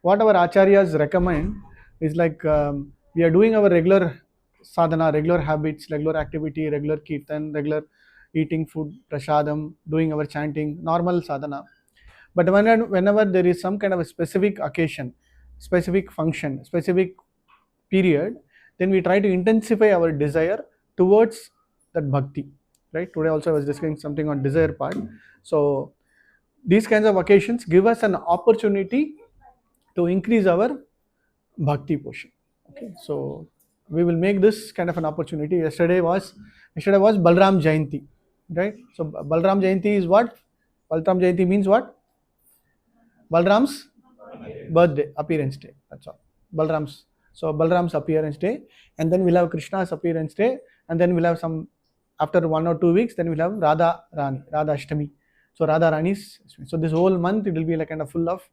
What our acharyas recommend is like we are doing our regular sadhana, regular habits, regular activity, regular kirtan, regular eating food, prasadam, doing our chanting, normal sadhana. But whenever there is some kind of a specific occasion, specific function, specific period, then we try to intensify our desire towards that bhakti. Right? Today also I was discussing something on desire part. So these kinds of occasions give us an opportunity to increase our bhakti portion. Okay, so we will make this kind of an opportunity. Yesterday was Balram Jayanti, right? So Balram Jayanti is what? Balram Jayanti means what? Balram's birthday, appearance day. That's all. Balram's. So Balram's appearance day, and then we'll have Krishna's appearance day, and then we'll have some after 1 or 2 weeks. Then we'll have Radha Rani, Radha Ashtami. So Radha Rani's. So this whole month it will be like kind of full of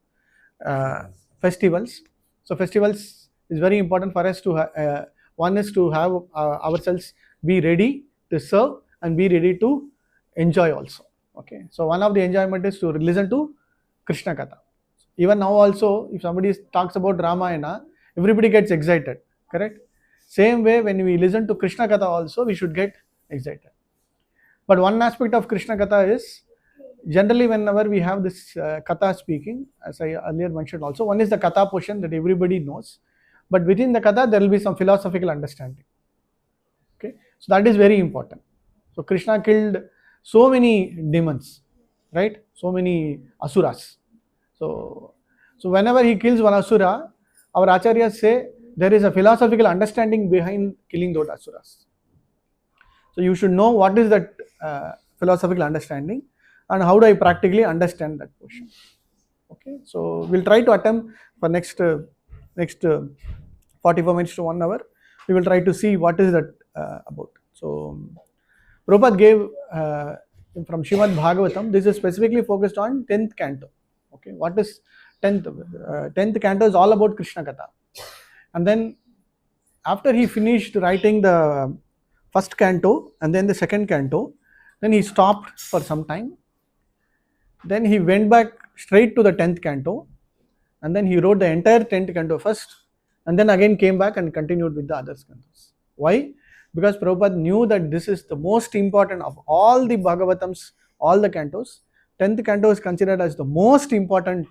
festivals. So festivals is very important for us to one is to have ourselves be ready to serve and be ready to enjoy also. Okay, so one of the enjoyment is to listen to Krishna Katha. Even now also, if somebody talks about Ramayana, everybody gets excited, correct? Same way, when we listen to Krishna Katha also, we should get excited. But one aspect of Krishna Katha is, generally whenever we have this Katha speaking, as I earlier mentioned also, one is the Katha portion that everybody knows. But within the Katha, there will be some philosophical understanding. Okay, so that is very important. So Krishna killed so many demons, right? So many asuras. So whenever he kills one asura, our acharyas say there is a philosophical understanding behind killing those asuras. So you should know what is that philosophical understanding and how do I practically understand that portion. Okay, so we'll try to attempt for next 44 minutes to 1 hour. We will try to see what is that about. So Prabhupada gave from Srimad Bhagavatam. This is specifically focused on 10th canto. Okay, what is 10th canto is all about Krishna Katha. And then after he finished writing the first canto and then the second canto, then he stopped for some time. Then he went back straight to the 10th canto, and then he wrote the entire 10th canto first, and then again came back and continued with the other cantos. Why? Because Prabhupada knew that this is the most important of all the Bhagavatams, all the cantos. 10th canto is considered as the most important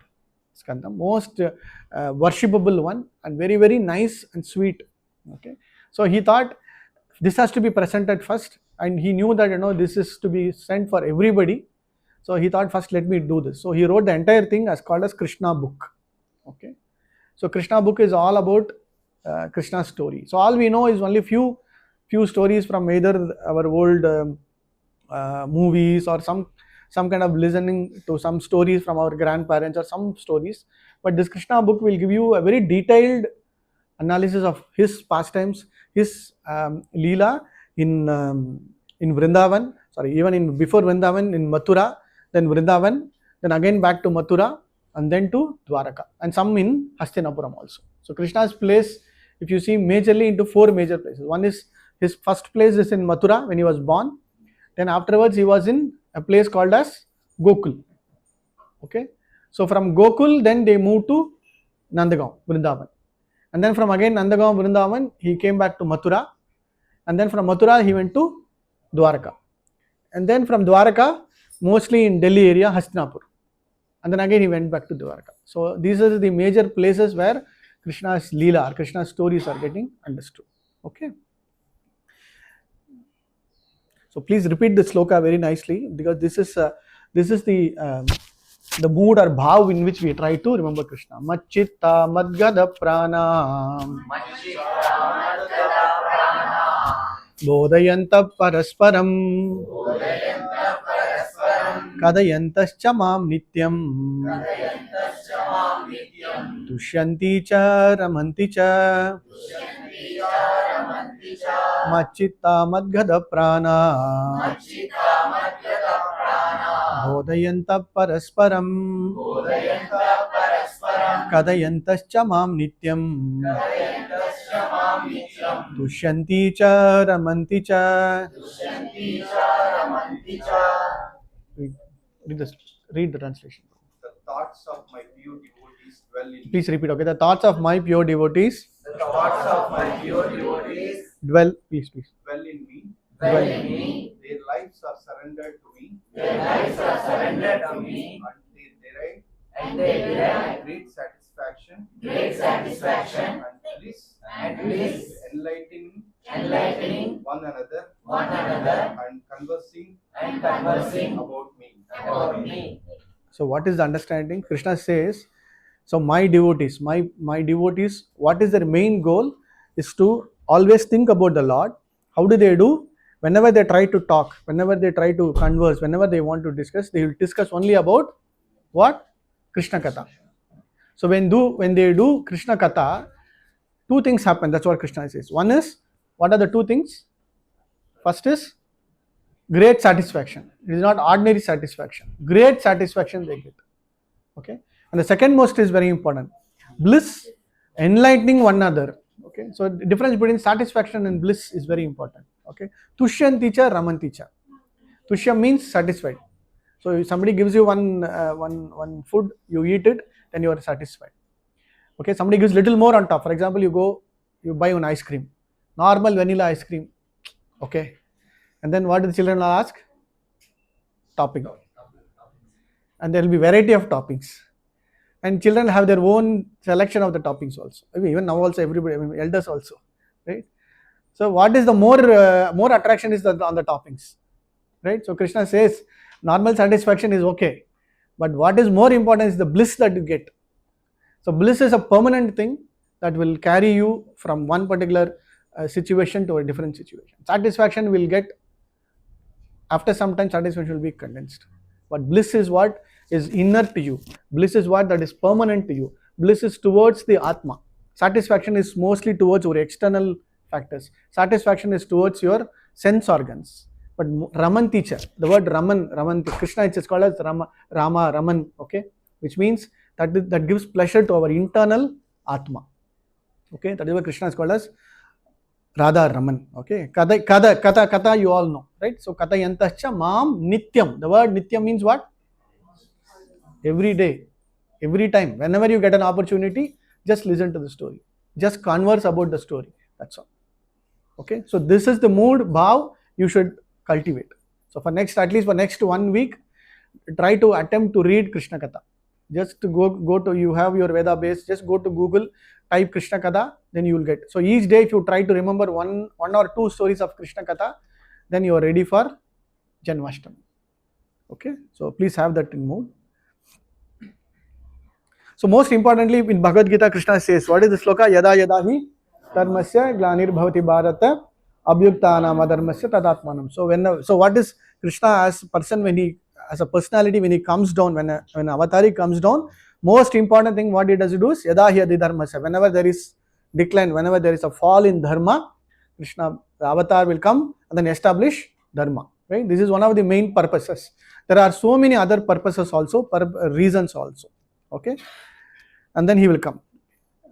skanda, most worshipable one, and very, very nice and sweet. Okay, so he thought this has to be presented first, and he knew that this is to be sent for everybody. So he thought first let me do this. So he wrote the entire thing as called as Krishna book. Okay, so Krishna book is all about Krishna's story. So all we know is only few stories from either our old movies or some kind of listening to some stories from our grandparents or some stories. But this Krishna book will give you a very detailed analysis of his pastimes, his Leela in Vrindavan, sorry, even in before Vrindavan, in Mathura, then Vrindavan, then again back to Mathura, and then to Dwaraka, and some in Hastinapuram also. So Krishna's place, if you see, majorly into 4 major places. One is his first place is in Mathura when he was born. Then afterwards he was in a place called as Gokul. Okay, so from Gokul, then they moved to Nandagaon, Vrindavan. And then from again Nandagaon, Vrindavan, he came back to Mathura. And then from Mathura, he went to Dwaraka. And then from Dwaraka, mostly in Delhi area, Hastinapur. And then again, he went back to Dwaraka. So these are the major places where Krishna's Leela, Krishna's stories are getting understood. Okay. So please repeat the sloka very nicely, because this is the mood or bhav in which we try to remember Krishna. Machitta madgada prana bodhayanta parasparam kadayantascha mam nityam tushyanti cha ramanti cha machitta madgada prana bodhayanta parasparam kadayantascha mam nityam tushyanti cha ramanti cha. Read the translation. The thoughts of my few devotees Please repeat. Okay, the thoughts of my pure devotees. The thoughts of my pure devotees Dwell. Please. dwell in me. Dwell in me. Their lives are surrendered to me. Their lives are surrendered to me. And they derive Great satisfaction. and bliss, Enlightening one another and conversing about me. So what is the understanding? Krishna says, so my devotees, my devotees, what is their main goal is to always think about the Lord. How do they do? Whenever they try to talk, whenever they try to converse, whenever they want to discuss, they will discuss only about what? Krishna Katha. So when they do Krishna Katha, two things happen. That's what Krishna says. One is, what are the two things? First is great satisfaction. It is not ordinary satisfaction. Great satisfaction they get. Okay. And the second most is very important. Bliss, enlightening one another. Okay. So the difference between satisfaction and bliss is very important. Okay. Tushyanticha ramanticha. Tushya means satisfied. So if somebody gives you one food, you eat it, then you are satisfied. Okay. Somebody gives little more on top. For example, you buy one ice cream, normal vanilla ice cream. Okay. And then what do the children ask? Topping. And there will be variety of toppings. And children have their own selection of the toppings also. Even now also everybody, elders also, right? So what is the more attraction is on the toppings, right? So Krishna says normal satisfaction is okay, but what is more important is the bliss that you get. So bliss is a permanent thing that will carry you from one particular situation to a different situation. Satisfaction will get, after some time satisfaction will be condensed. But bliss is what is inner to you. Bliss is what that is permanent to you. Bliss is towards the Atma. Satisfaction is mostly towards your external factors. Satisfaction is towards your sense organs. But Raman teacher, the word Raman, Krishna is called as Rama, Raman, okay, which means that gives pleasure to our internal Atma. Okay, that is why Krishna is called as Radha Raman. Okay, Kata, you all know, right? So Katayantascha Mam Nityam. The word Nityam means what? Every day, every time, whenever you get an opportunity, just listen to the story. Just converse about the story. That's all. Okay, so this is the mood, bhav you should cultivate. So at least for next 1 week, try to attempt to read Krishna Katha. Just to go to, you have your Veda base, just go to Google, type Krishna Katha, then you will get. So each day if you try to remember one or two stories of Krishna Katha, then you are ready for Janmashtami. Okay, so please have that in mood. So most importantly, in Bhagavad Gita, Krishna says, what is the sloka? Yada yada hi dharmasya glanir bhavati bharata abhyuktanam adharmasya tadatmanam. So what is Krishna as a person as a personality when he comes down, when avatari comes down, most important thing what he does do is yada hi adi dharmasya. Whenever there is decline, whenever there is a fall in dharma, Krishna, the avatar will come and then establish dharma. Right? This is one of the main purposes. There are so many other purposes also, reasons also. Okay, and then he will come.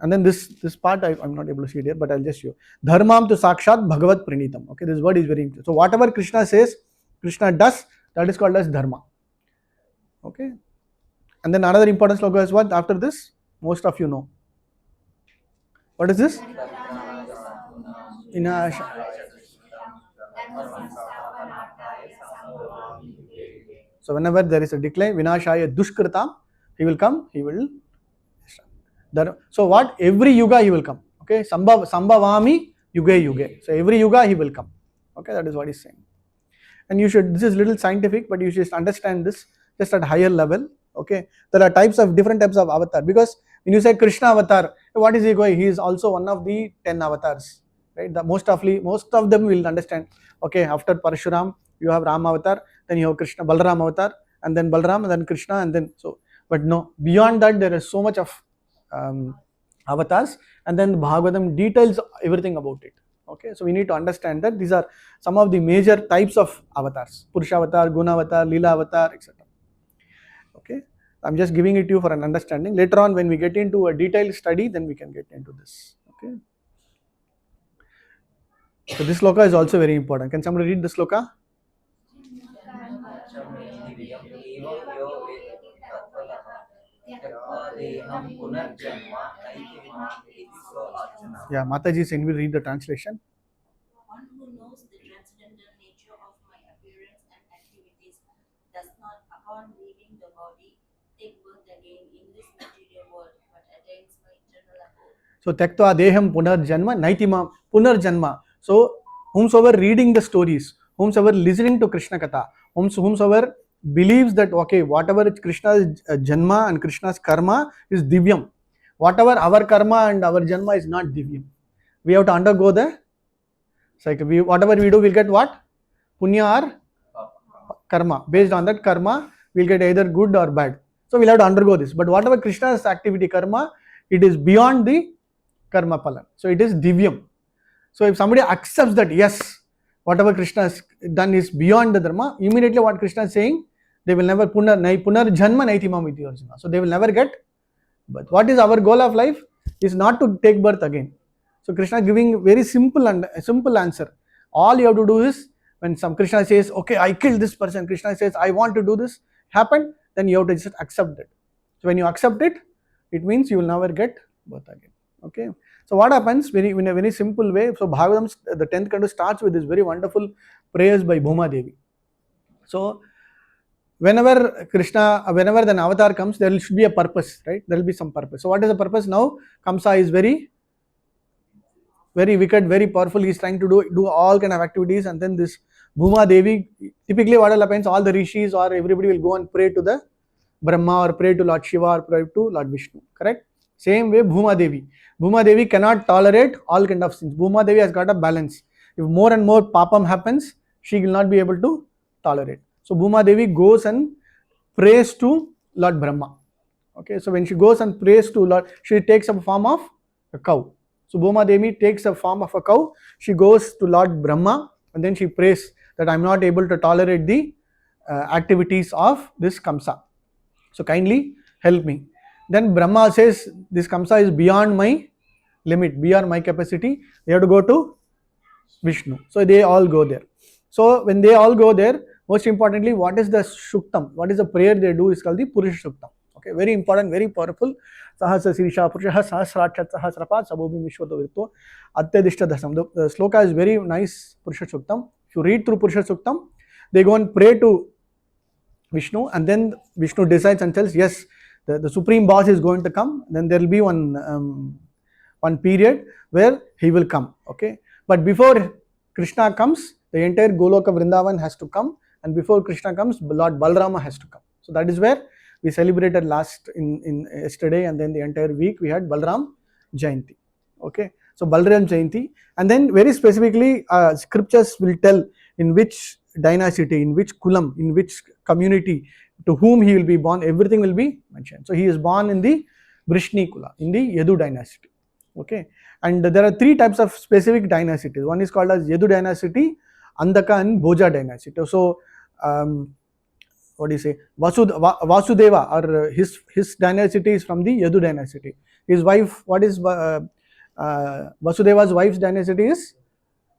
And then this part I'm not able to see it here, but I'll just show you. Dharmam tu sakshat bhagavat pranitam. Okay, this word is very important. So whatever Krishna says, Krishna does, that is called as dharma. Okay, and then another important sloka is what? After this, most of you know. What is this? So whenever there is a decline, vinashaya dushkritam, he will come, he will. So what? Every yuga he will come. Okay, sambhavami yuge. So every yuga he will come. Okay, that is what he's saying. And you should, this is little scientific, but you should understand this just at higher level. Okay, there are different types of avatar, because when you say Krishna avatar, what is he going? He is also one of the 10 avatars, right? Most of them will understand. Okay, after Parshuram, you have Rama avatar, then you have Krishna, Balaram avatar, and then Balaram, and then Krishna, and then so. But no, beyond that, there is so much of avatars, and then Bhagavatam details everything about it. Okay, so we need to understand that these are some of the major types of avatars: Purusha avatar, Guna avatar, Lila avatar, etc. Okay, I'm just giving it to you for an understanding. Later on, when we get into a detailed study, then we can get into this. Okay, so this sloka is also very important. Can somebody read the sloka? Deham punarjanma naiti mam iti so archana. Yeah, Mataji saying, we'll read the translation. One who knows the transcendental nature of my appearance and activities does not, upon leaving the body, take birth again in this material world, but attains my eternal abode. So Tektva Deham Punarjanma Naitima Punarjanma. So whomsoever reading the stories, whomsoever listening to Krishna Katha, whomsoever believes that okay, whatever Krishna's Janma and Krishna's Karma is Divyam. Whatever our Karma and our Janma is not Divyam. We have to undergo the cycle. Whatever we do, we'll get what? Punya or Karma. Based on that Karma, we'll get either good or bad. So we'll have to undergo this. But whatever Krishna's activity Karma, it is beyond the Karma Palan. So it is Divyam. So if somebody accepts that yes, whatever Krishna has done is beyond the Dharma, immediately what Krishna is saying, they will never punar janma naiti mam iti arjuna. So they will never get birth. What is our goal of life? Is not to take birth again. So Krishna is giving very simple answer. All you have to do is when some Krishna says, okay, I killed this person, Krishna says, I want to do this happen, then you have to just accept it. So when you accept it, it means you will never get birth again. Okay. So what happens in a very simple way? So Bhagavatam, the 10th canto starts with this very wonderful prayers by Bhuma Devi. So whenever the avatar comes, there should be a purpose, right? There will be some purpose. So what is the purpose now? Kamsa is very wicked, very powerful. He is trying to do all kind of activities, and then this Bhuma Devi, typically what happens, all the rishis or everybody will go and pray to the Brahma or pray to Lord Shiva or pray to Lord Vishnu, correct? Same way Bhuma Devi cannot tolerate all kind of sins. Bhuma Devi has got a balance. If more and more papam happens, she will not be able to tolerate. So Bhuma Devi goes and prays to Lord Brahma. Okay, so when she goes and prays to Lord, she takes a form of a cow. So Bhuma Devi takes a form of a cow. She goes to Lord Brahma and then she prays that I am not able to tolerate the activities of this Kamsa. So kindly help me. Then Brahma says this Kamsa is beyond my limit, beyond my capacity. We have to go to Vishnu. So they all go there. So when they all go there, most importantly, what is the Shuktam? What is the prayer they do is called the Purusha Shuktam. Okay, very important, very powerful. Sahasa Sirisha Purusha Sahasrachat Sahasrapat Sabobhi Vishwato Virto Atyadishta Dasam. The sloka is very nice, Purusha Shuktam. If you read through Purusha Shuktam, they go and pray to Vishnu, and then Vishnu decides and tells, yes, the supreme boss is going to come. Then there will be one period where he will come. Okay, but before Krishna comes, the entire Goloka Vrindavan has to come, and before Krishna comes, Lord Balarama has to come. So that is where we celebrated in yesterday, and then the entire week we had Balaram Jayanti. Okay, so Balaram Jayanti, and then very specifically scriptures will tell in which dynasty, in which kulam, in which community, to whom he will be born, everything will be mentioned. So he is born in the Vrishni Kula, in the Yadu dynasty. Okay, and there are three types of specific dynasties. One is called as Yadu dynasty, Andaka and Bhoja dynasty. So what do you say? Vasudeva, or his dynasty is from the Yadu dynasty. His wife, what is Vasudeva's wife's dynasty is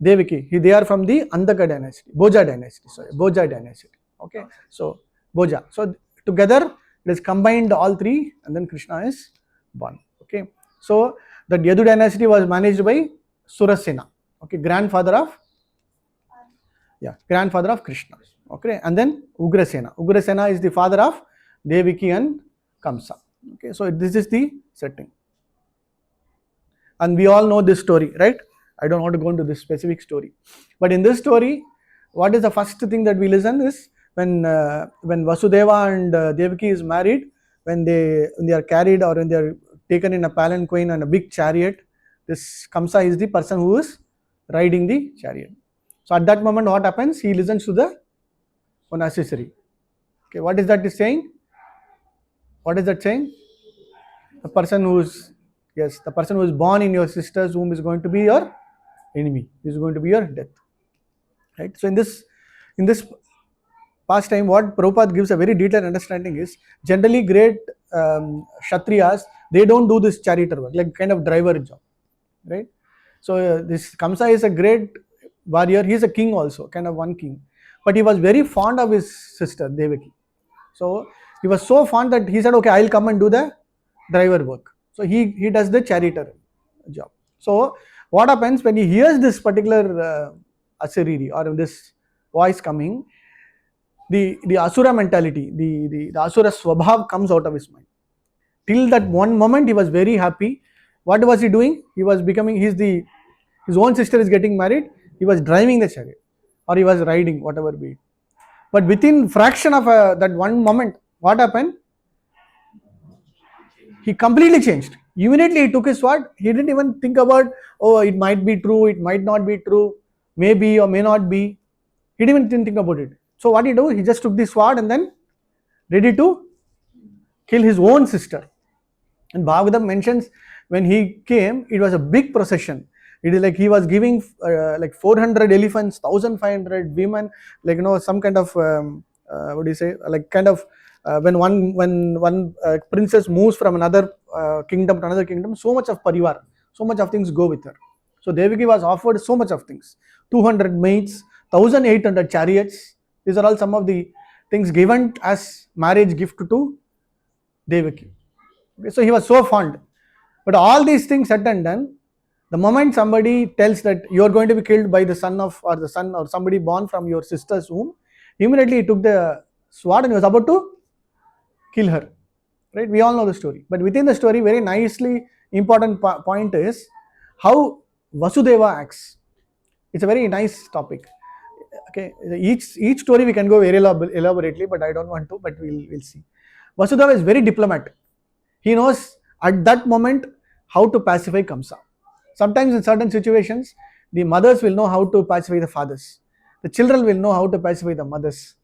Devaki. They are from the Andaka dynasty, Bhoja dynasty. Okay, so Bhoja. So together it is combined all three, and then Krishna is born. Okay, so the Yadu dynasty was managed by Surasena. Okay, grandfather of Krishna. Okay, and then Ugrasena is the father of Devaki and Kamsa. Okay, so this is the setting, and we all know this story, right? I don't want to go into this specific story, but in this story, what is the first thing that we listen is when Vasudeva and Devaki is married, when they are carried or when they are taken in a palanquin and a big chariot, this Kamsa is the person who is riding the chariot. So at that moment, what happens? He listens to the one accessory. Okay, what is that saying? What is that saying? The person who is born in your sister's womb is going to be your enemy. Is going to be your death. Right. So in this past time, what Prabhupada gives a very detailed understanding is generally great Kshatriyas, they don't do this charioteer work, like kind of driver job, right? So this Kamsa is a great warrior. He is a king also, kind of one king, but he was very fond of his sister Devaki. So he was so fond that he said, okay, I'll come and do the driver work. So he does the charioteer job. So what happens when he hears this particular asariri or this voice coming, the asura mentality, the asura swabhav comes out of his mind. Till that one moment he was very happy. What was he doing? He was becoming, his own sister is getting married, he was driving the chariot or he was riding, whatever be it. But within fraction of that one moment, what happened? He completely changed. Immediately he took his sword. He didn't even think about, oh, it might be true, it might not be true, maybe or may not be. He didn't think about it. So what he do? He just took the sword and then ready to kill his own sister. And Bhagavatam mentions when he came, it was a big procession. It is like he was giving like 400 elephants, 1500 women, like some kind of what do you say? Like kind of when one princess moves from another kingdom to another kingdom, so much of parivar, so much of things go with her. So Devaki was offered so much of things, 200 maids, 1800 chariots. These are all some of the things given as marriage gift to Devaki. Okay, so he was so fond. But all these things said and done, the moment somebody tells that you are going to be killed by the son or somebody born from your sister's womb, immediately he took the sword and he was about to kill her. Right? We all know the story. But within the story, very nicely important point is how Vasudeva acts. It's a very nice topic. Okay, each story we can go very elaborately, but I don't want to. But we'll see. Vasudeva is very diplomatic. He knows at that moment how to pacify Kamsa. Sometimes in certain situations, the mothers will know how to pacify the fathers. The children will know how to pacify the mothers.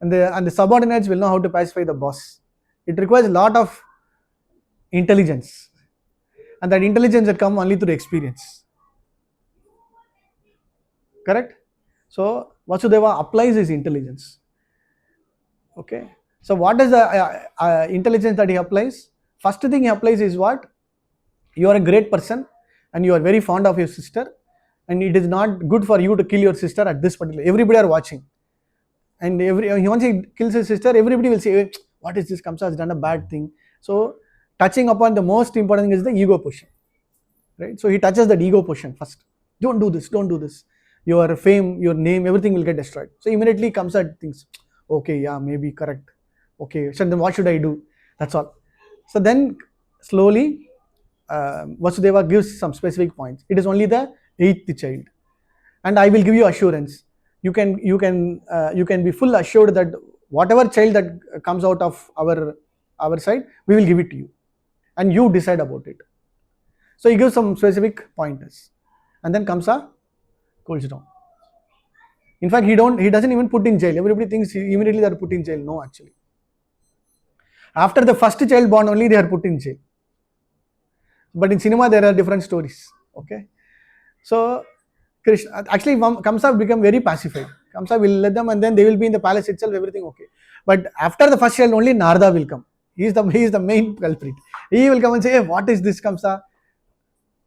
And the subordinates will know how to pacify the boss. It requires a lot of intelligence. And that intelligence will come only through experience. Correct? So, Vasudeva applies his intelligence. Okay. So, what is the intelligence that he applies? First thing he applies is what? You are a great person and you are very fond of your sister, and it is not good for you to kill your sister at this particular. Everybody are watching, and once he kills his sister, everybody will say, hey, "What is this? Kamsa has done a bad thing." So, touching upon the most important thing is the ego portion, right? So he touches that ego portion first. Don't do this. Don't do this. Your fame, your name, everything will get destroyed. So immediately Kamsa thinks, okay, yeah, maybe correct. Okay, so then what should I do? That's all. So then slowly Vasudeva gives some specific points. It is only the 8th child, and I will give you assurance. You can be full assured that whatever child that comes out of our side, we will give it to you, and you decide about it. So he gives some specific pointers, and then Kamsa cools down. In fact, he doesn't even put in jail. Everybody thinks immediately they are put in jail. No, actually. After the first child born only they are put in jail. But in cinema there are different stories. Okay. So Krishna, actually Kamsa become very pacified. Kamsa will let them and then they will be in the palace itself, everything okay. But after the first child only Narada will come. He is the main culprit. He will come and say, hey, what is this, Kamsa?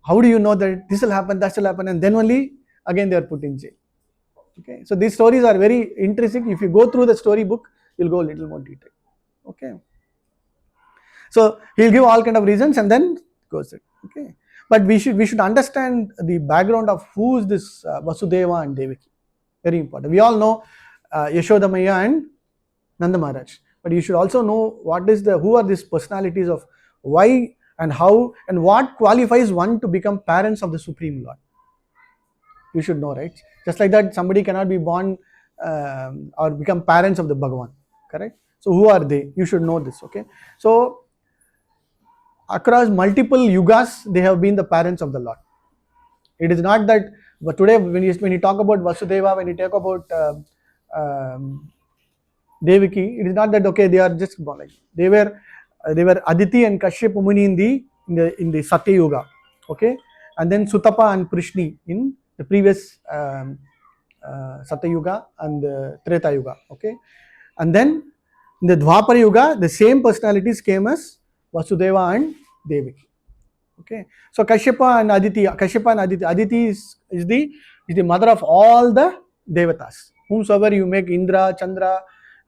How do you know that this will happen, that will happen? And then only again they are put in jail. Okay. So these stories are very interesting. If you go through the story book, you'll go a little more detail. Okay. So he'll give all kind of reasons and then goes it. Okay. But we should understand the background of who is this Vasudeva and Devaki. Very important. We all know Yashoda Maya and Nanda Maharaj. But you should also know who are these personalities of why and how and what qualifies one to become parents of the Supreme Lord. You should know, right? Just like that, somebody cannot be born or become parents of the Bhagavan. Correct? So who are they? You should know this. Okay. So across multiple yugas, they have been the parents of the Lord. It is not that, but today when you talk about Vasudeva, when you talk about Devaki, it is not that okay, they are just born like they were Aditi and Kashyapa Muni in the Satya Yuga, okay, and then Sutapa and Prishni in the previous Satya Yuga and the Treta Yuga, okay, and then in the Dwapara Yuga, the same personalities came as Vasudeva and Devaki. Okay, so Kashyapa and Aditi is the mother of all the Devatas. Whomsoever you make Indra, Chandra,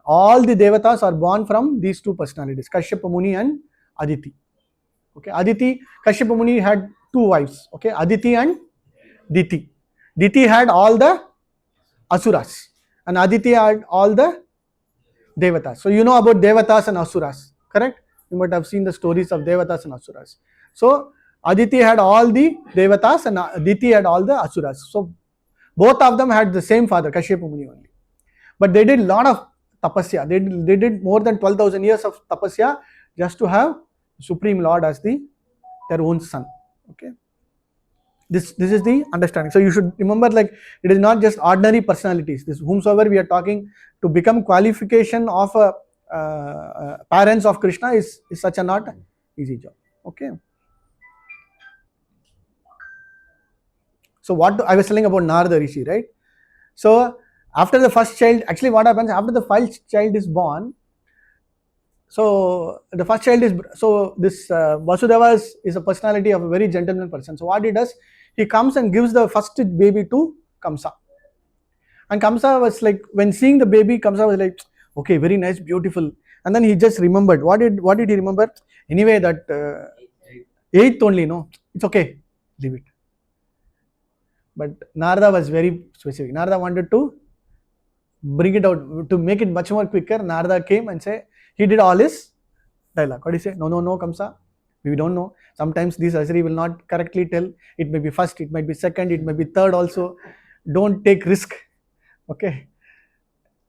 all the Devatas are born from these two personalities, Kashyapa Muni and Aditi. Okay, Aditi, Kashyapa Muni had two wives. Okay, Aditi and Diti. Diti had all the Asuras, and Aditi had all the Devatas. So you know about Devatas and Asuras, correct? You might have seen the stories of Devatas and Asuras. So Aditi had all the Devatas and Aditi had all the Asuras. So both of them had the same father, Kashyapa Muni only. But they did a lot of tapasya. They did more than 12,000 years of tapasya just to have Supreme Lord as their own son. Okay. This is the understanding. So you should remember, like, it is not just ordinary personalities. This whomsoever we are talking to become qualification of parents of Krishna is such a not easy job. Okay. So what I was telling about Narada Rishi, right? So after the first child, actually what happens after the first child is born? So the first child is, so this Vasudeva is a personality of a very gentleman person. So what he does, he comes and gives the first baby to Kamsa. And Kamsa was like, when seeing the baby, Kamsa was like, okay, very nice, beautiful. And then he just remembered. What did he remember? Anyway, that eighth only, no, it's okay, leave it. But Narada was very specific. Narada wanted to bring it out, to make it much more quicker. Narada came and said, he did all his dialogue. What do you say? No, Kamsa. We don't know. Sometimes this Asri will not correctly tell. It may be first, it might be second, it might be third also. Don't take risk. Okay.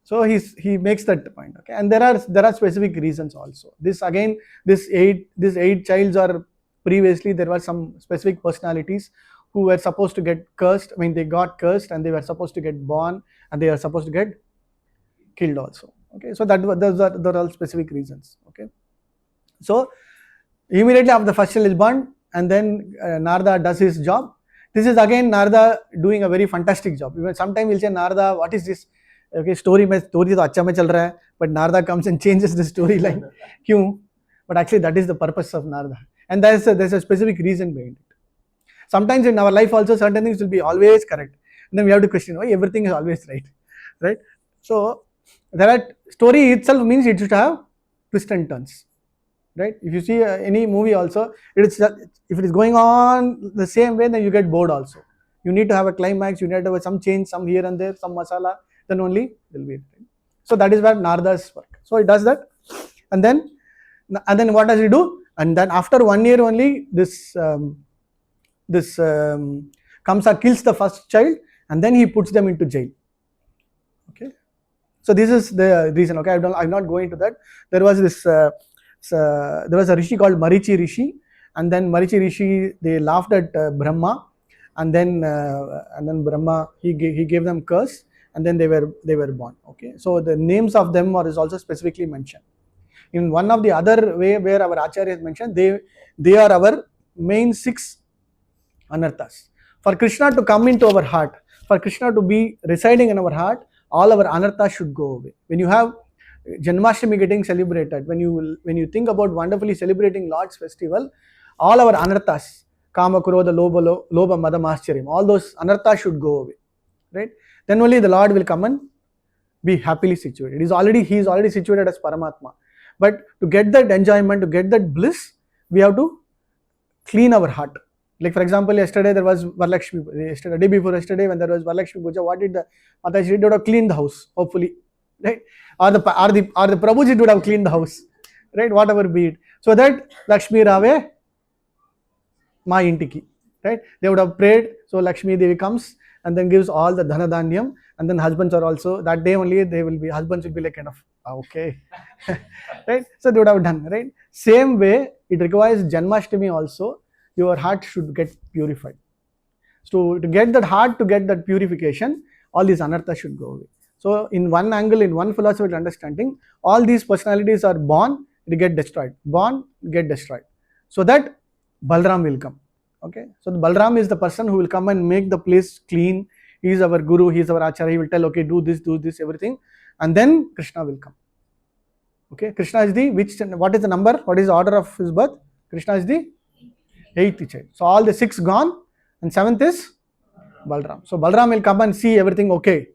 So he makes that point. Okay. And there are specific reasons also. This again, this eight childs are previously there were some specific personalities who were supposed to get cursed. I mean, they got cursed and they were supposed to get born and they are supposed to get killed also. Okay, so those are all specific reasons. Okay, so immediately after the first child is born, and then Narada does his job. This is again Narada doing a very fantastic job. Even sometimes we'll say, Narada, what is this? Okay, story to अच्छा में चल रहा है, but Narada comes and changes the storyline. क्यों? But actually that is the purpose of Narada, and there's a specific reason behind it. Sometimes in our life also certain things will be always correct, and then we have to question why everything is always right? So that story itself means it should have twists and turns, right? If you see any movie also, if it is going on the same way, then you get bored also. You need to have a climax, you need to have some change, some here and there, some masala, then only will be. So that is where Narada's work. So he does that, and then what does he do? And then after 1 year only, this Kamsa kills the first child, and then he puts them into jail. Okay. So this is the reason. Okay, I'm not going to that. There was this there was a rishi called Marichi Rishi, and then Marichi Rishi, they laughed at Brahma, and then Brahma, he gave them curse, and then they were born. Okay, so the names of them is also specifically mentioned. In one of the other way where our Acharya has mentioned, they are our main 6 anarthas. For Krishna to come into our heart, for Krishna to be residing in our heart, all our anarthas should go away. When you have Janmashtami getting celebrated, when you think about wonderfully celebrating Lord's festival, all our anarthas, Kama, Krodha, Lobha, Mada, Mascharya, all those anarthas should go away, right? Then only the Lord will come and be happily situated. He is already situated as Paramatma. But to get that enjoyment, to get that bliss, we have to clean our heart. Like for example, yesterday there was Varalakshmi, day before yesterday when there was Varalakshmi Puja, what did the Mataji did? Would have cleaned the house, hopefully, right? Or the Prabhuji would have cleaned the house, right? Whatever be it, so that Lakshmi Rave Ma Intiki, right? They would have prayed, so Lakshmi Devi comes and then gives all the Dhana Dhanyam, and then husbands are also, that day only husbands will be like kind of, okay, right? So they would have done, right? Same way, it requires Janmashtami also. Your heart should get purified. So to get that heart, to get that purification, all these anarthas should go away. So in one angle, in one philosophical understanding, all these personalities are born, they get destroyed. Born, get destroyed. So that Balram will come. Okay. So the Balram is the person who will come and make the place clean. He is our guru, he is our acharya, he will tell, okay, do this, everything. And then Krishna will come. Okay. Krishna is what is the number? What is the order of his birth? Krishna is the 8th child. So all the 6 gone, and 7th is Balram. So Balram will come and see everything okay.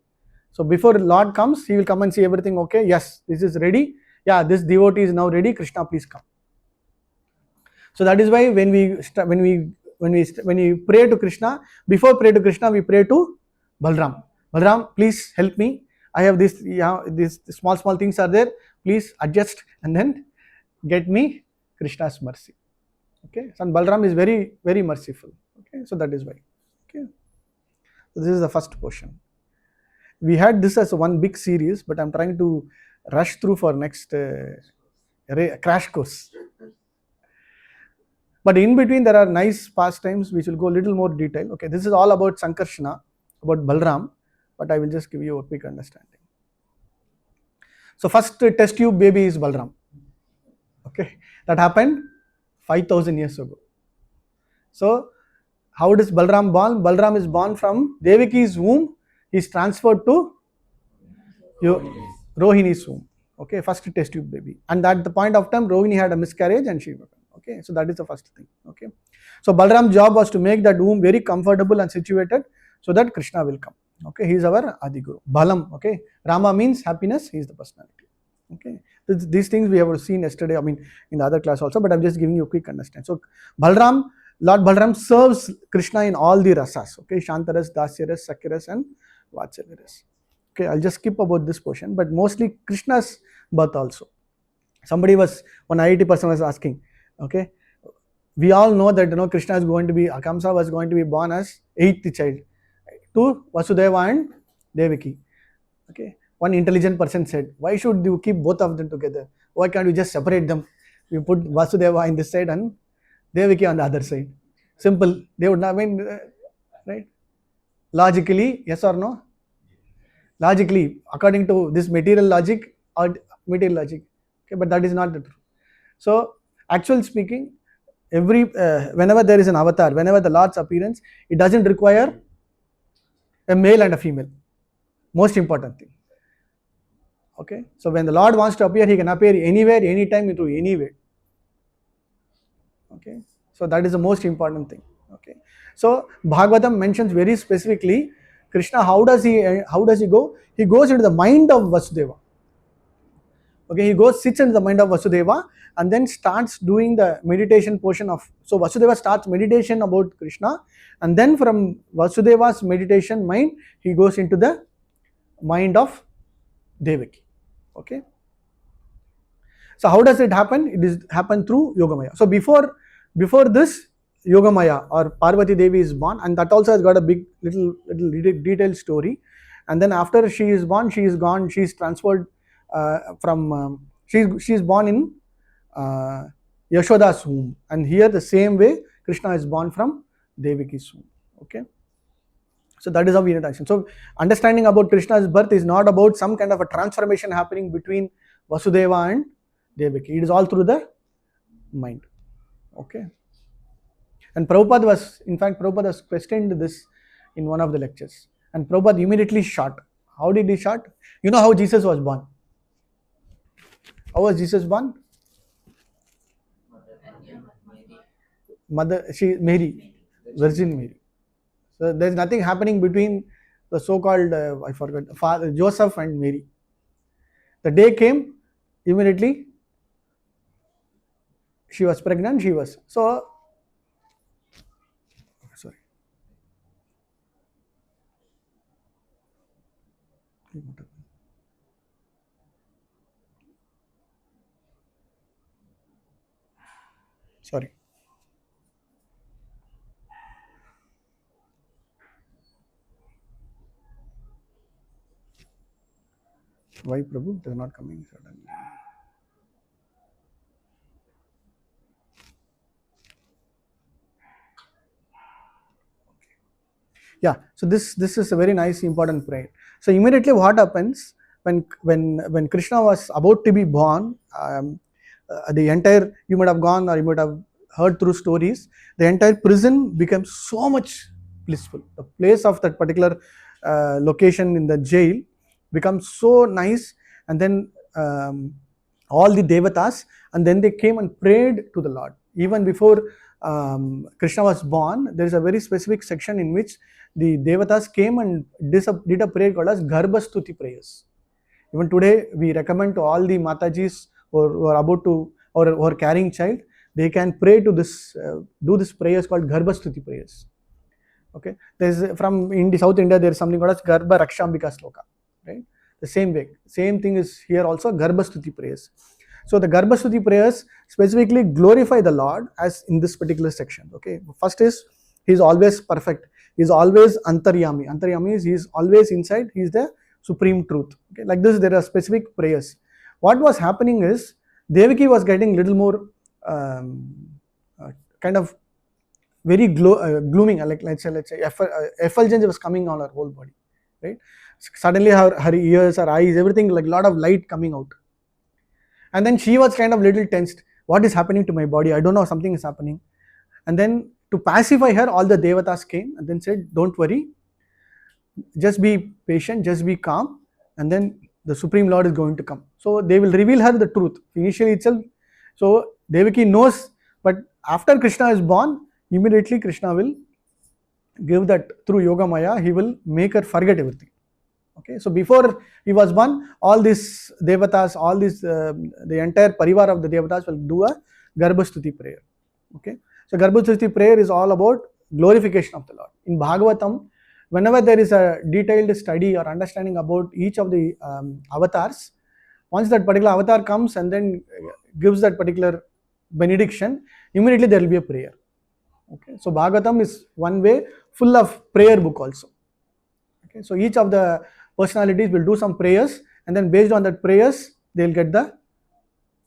So before Lord comes, he will come and see everything okay. Yes, this is ready. Yeah, this devotee is now ready. Krishna, please come. So that is why when we pray to Krishna, before pray to Krishna, we pray to Balram. Balram, please help me. I have this, these small things are there. Please adjust and then get me Krishna's mercy. Okay, so Balram is very merciful. Okay, so that is why. Okay, so this is the first portion. We had this as one big series, but I'm trying to rush through for next crash course. But in between there are nice pastimes which will go a little more detail. Okay, this is all about Sankarshana, about Balram, but I will just give you a quick understanding. So first test tube baby is Balram. Okay, that happened 5,000 years ago. So how does Balram born? Balram is born from Devaki's womb. He is transferred to Rohini's womb. Okay, first test tube baby. And at the point of time, Rohini had a miscarriage and she. Okay, so that is the first thing. Okay, so Balram's job was to make that womb very comfortable and situated so that Krishna will come. Okay, he is our Adiguru. Balam. Okay, Rama means happiness. He is the personality. Okay, these things we have seen yesterday. I mean, in the other class also, but I'm just giving you a quick understanding. So Balram, Lord Balram serves Krishna in all the rasas. Okay, Shantaras, Dasyaras, Sakyaras, and Vatsalyaras. Okay, I'll just skip about this portion, but mostly Krishna's birth also. Somebody was, one IIT person was asking. Okay, we all know that Krishna is going to be, Kamsa was going to be born as 8th child to Vasudeva and Devaki. Okay, one intelligent person said, why should you keep both of them together? Why can't you just separate them? You put Vasudeva in this side and Devaki on the other side. Simple. They would not mean, right? Logically, yes or no? Logically, according to this material logic or material logic. Okay, but that is not the truth. So, actually speaking, whenever there is an avatar, whenever the Lord's appearance, it doesn't require a male and a female. Most important thing. Okay, so when the Lord wants to appear, he can appear anywhere, anytime, through any way. Okay, so that is the most important thing. Okay, so Bhagavatam mentions very specifically Krishna. How does he go? He goes into the mind of Vasudeva. Okay, he sits into the mind of Vasudeva and then starts doing the meditation portion of. So Vasudeva starts meditation about Krishna, and then from Vasudeva's meditation mind, he goes into the mind of Devaki. Okay. So how does it happen? It is happen through Yogamaya. So before this, Yogamaya or Parvati Devi is born, and that also has got a big little detailed story. And then after she is born, she is gone. She is transferred from. She is born in Yashoda's womb, and here the same way Krishna is born from Devaki's womb. Okay. So that is how we understand. So understanding about Krishna's birth is not about some kind of a transformation happening between Vasudeva and Devaki. It is all through the mind. Okay. And Prabhupada was questioned this in one of the lectures. And Prabhupada immediately shot. How did he shot? You know how Jesus was born? How was Jesus born? Mary, Virgin Mary. So there is nothing happening between the so-called, I forgot, Father Joseph and Mary. The day came, immediately she was pregnant, sorry. Sorry. Why Prabhu? It is not coming suddenly. Yeah, so this is a very nice important prayer. So immediately what happens when Krishna was about to be born, the entire, you might have gone or you might have heard through stories, the entire prison becomes so much blissful. The place of that particular location in the jail becomes so nice, and then all the devatas, and then they came and prayed to the Lord. Even before Krishna was born, there is a very specific section in which the devatas came and did a prayer called as Garbhastuti prayers. Even today, we recommend to all the Matajis who are about to or carrying child, they can pray to this, do this prayers called Garbhastuti prayers. Okay, there's from in South India there is something called as Garbha Rakshambika Sloka, right? The same way, same thing is here also, Garbhastuti prayers. So the Garbhastuti prayers specifically glorify the Lord as in this particular section. Okay, first is he is always perfect, he is always Antaryami. Antaryami is he is always inside, he is the supreme truth. Okay, like this there are specific prayers. What was happening is Devaki was getting little more kind of very glooming, like let's say effulgence was coming on her whole body, right? Suddenly her ears, her eyes, everything, like a lot of light coming out. And then she was kind of little tensed. What is happening to my body? I don't know, something is happening. And then to pacify her, all the devatas came and then said, don't worry, just be patient, just be calm, and then the Supreme Lord is going to come. So they will reveal her the truth. Initially itself, so Devaki knows, but after Krishna is born, immediately Krishna will give that through Yoga Maya, he will make her forget everything. Okay, so before he was born, all these devatas, all these the entire parivar of the devatas will do a Garbhastuti prayer. Okay, so Garbhastuti prayer is all about glorification of the Lord. In Bhagavatam, whenever there is a detailed study or understanding about each of the avatars, once that particular avatar comes and then gives that particular benediction, immediately there will be a prayer. Okay, so Bhagavatam is one way full of prayer book also. Okay, so each of the personalities will do some prayers, and then based on that prayers they will get the